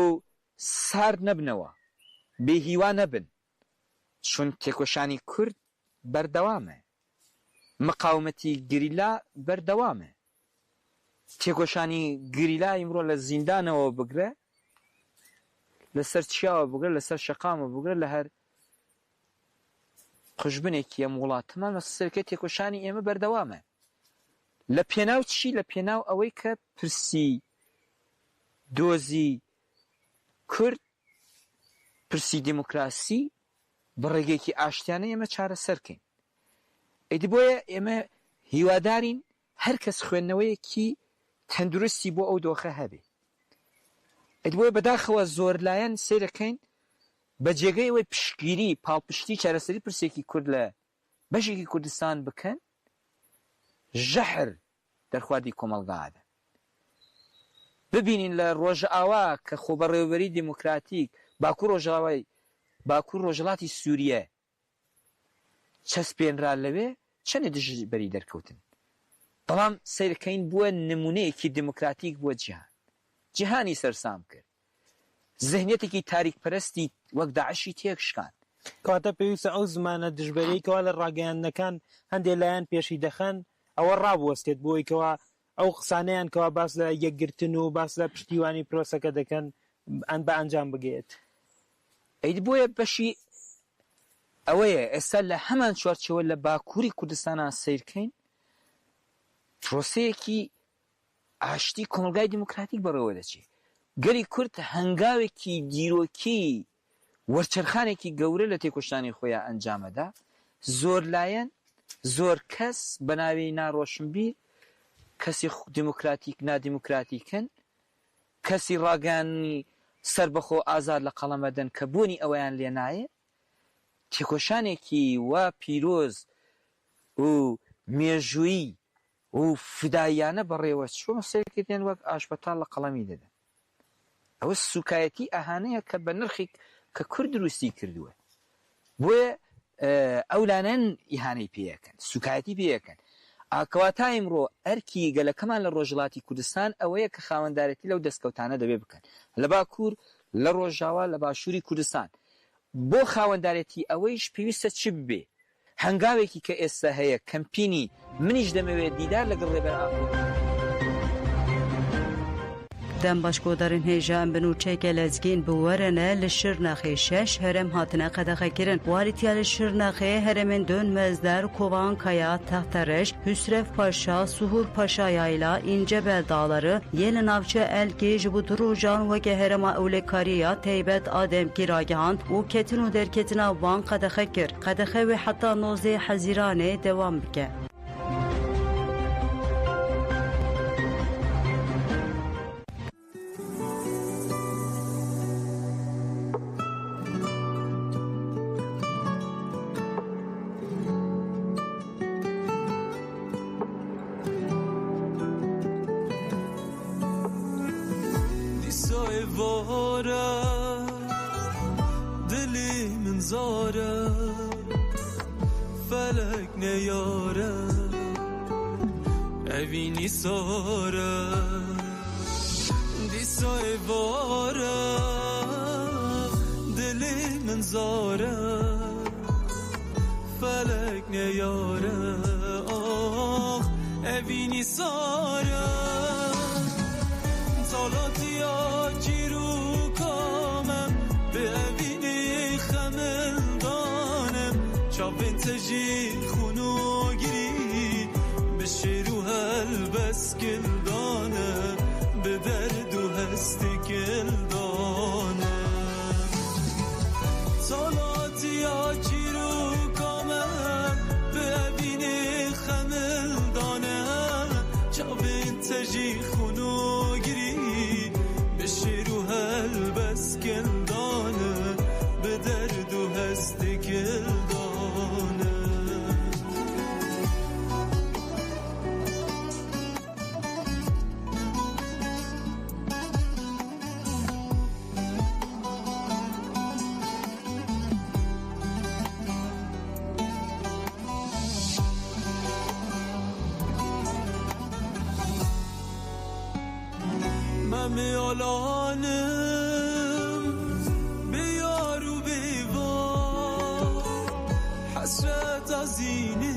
سارد نەبنەوە بێهیوا نەبن چون تێکۆشانی کورد بەردەوامە مقاومەتی گریلا بەردەوامە تێکۆشانی گریلا ئیمڕۆ لە زیندانەوە بگرە لەسەر چیاوە بگرە لەسەر شەقامە بگرە لە هەر قژبنێکی ئەم وڵاتەمان سەرکە تێکۆشانی ئێمە بەردەوامە لە پێناو چی لە پێناو ئەوەی کە پرسی دۆزی کورد پرسی دیموکراسی بەڕێگەیەکی ئاشتیانە ئێمە چارەسەرکەین ئەیدی بۆیە ئێمە هیوادارین هەر کەس خوێندنەوەیەکی تەندروستی بۆ ئەو دۆخە هەبێ ئەیدی بۆیە بەداخەوە زۆر لایەن سیرەکەین بە جێگەی ئەوەی پشتگیری پاڵپشتی چارەسەری پرسێکی کورد لە بەشێکی کوردستان بکەن ژەحر دەرخواردی کۆمەلگادا ببینین لە ڕۆژئاوا کە خۆبەڕێوەبەری دیموکراتیک باکوور ڕۆژهەڵاتی سووریە چەسپێنرا لەوێ چەندە دژبەری دەرکەوتن بەڵام سیرەکەین بووە نمونەیەکی دیموکراتیک بووە جیهانی سەرسام کرد ذهنیەتێکی تاریکپەرستی وەک داعشی تێک شکاند کاتە پێویستە ئەو زمانە دژبەرەیەکەوە لە ڕاگەیاندنەکان هەندێک لایەن پێشی دەخەن ئەوە ڕابوەستێت بۆیکەوە ئەو قسانەیان کەوا باس لە یەکگرتن و باس لە پشتیوانی پرۆسەکە دەکەن بە ئەنجام بگێت ئەید بۆیە بەشی ئەوەیە ئێستا لە هەمان چوارچەوە لە باکووری کوردستانە سیرکەین پرۆسەیەکی ئاشتی کۆمەلگای دیموکراتیک بەڕێوە دەچێت گەری کورد هەنگاوێکی دیرۆکی وەرچەرخانێکی گەورە لە تێکۆشتانی خۆیان ئەنجامەدا زۆر لایەن زۆر کەس بە ناوی ناڕۆشنبیر کەسی دیموکراتیک نادیموکراتیکن کەسی ڕاگەیاندنی سەربەخۆ ئازاد لە قەڵەمەدەن کە بوونی ئەوەیان لێ نایە تێکۆشانێکی وا پیرۆز و مێژووی و فدایانە بەڕێوە چۆن سێکردێن وەک ئاشپەتال لە قەڵەمی دەدەن ئەوە سوکایەتی ئەهانەیە کە بە نرخی کە کورد دروستی کردووە بۆیە ئەولانەن ئیهانەی پێیەکەن سوکایەتی پێیەکەن ئاکەواتە ئیمڕۆ ئەرکی گەلەکەمان لە ڕۆژهەڵاتی کوردستان ئەوەیە کە خاوەندارەتی لەو دەستکەوتانە دەبێ بکەن لە باکوور لە ڕۆژاوا لە باشووری کوردستان بۆ خاوەندارەتی ئەوەیش پێویستە چ ببێ هەنگاوێکی کە ئێستا هەیە کەمپینی منیش دەمەوێت دیدار لەگەڵ ڕێبەر ئاکۆ دەم باشکۆدارن هێژان بنوچێکە لەزگین بوەرەنە لە شرناخی شەش هەرم هاتنە قەدەغەکردن واریتیا لە شرناخی هەرمên دۆن مەزدەر Kovan Kaya Taxtareş Hüsrev Paşa Suhur Paşa yayla İncebel dağları yeni navçe elki ji bu rojan weke herema ewlekariya teybet adem kiragihan û ketin û derketina wan qedexe kir qedexe ve heta nozê hezîranê devam bike Vora dili زاره فلک نیاره اوینی ساره دیسای واره دلی من زاره فلک نیاره آخ اوینی ساره طالاتیا جیرو کامم به اوینی خمل دانم چاوین تجی خونو گیری به شیرو هل بس گل دانم به درد و هستی گل دانم طالاتیا جیرو کامم به اوینی خمل دانم چاوین تجی خونو بشیرو هل بس گل دانه به درد و هست گل دانه میالانم بیار و بیوار حسرت از اینه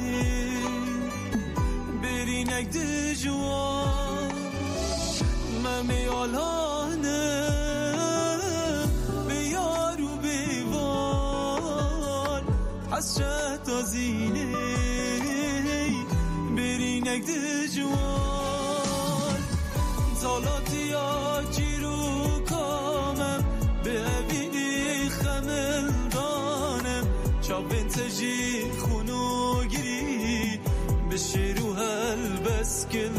برینک دجوار من میالانم بیار و بیوار حسرت از اینه برینک دجوار طالاتیا جیرو کامم به اوینی خمل دانم چاوین تجی خونو گیری به شیرو هل بس گل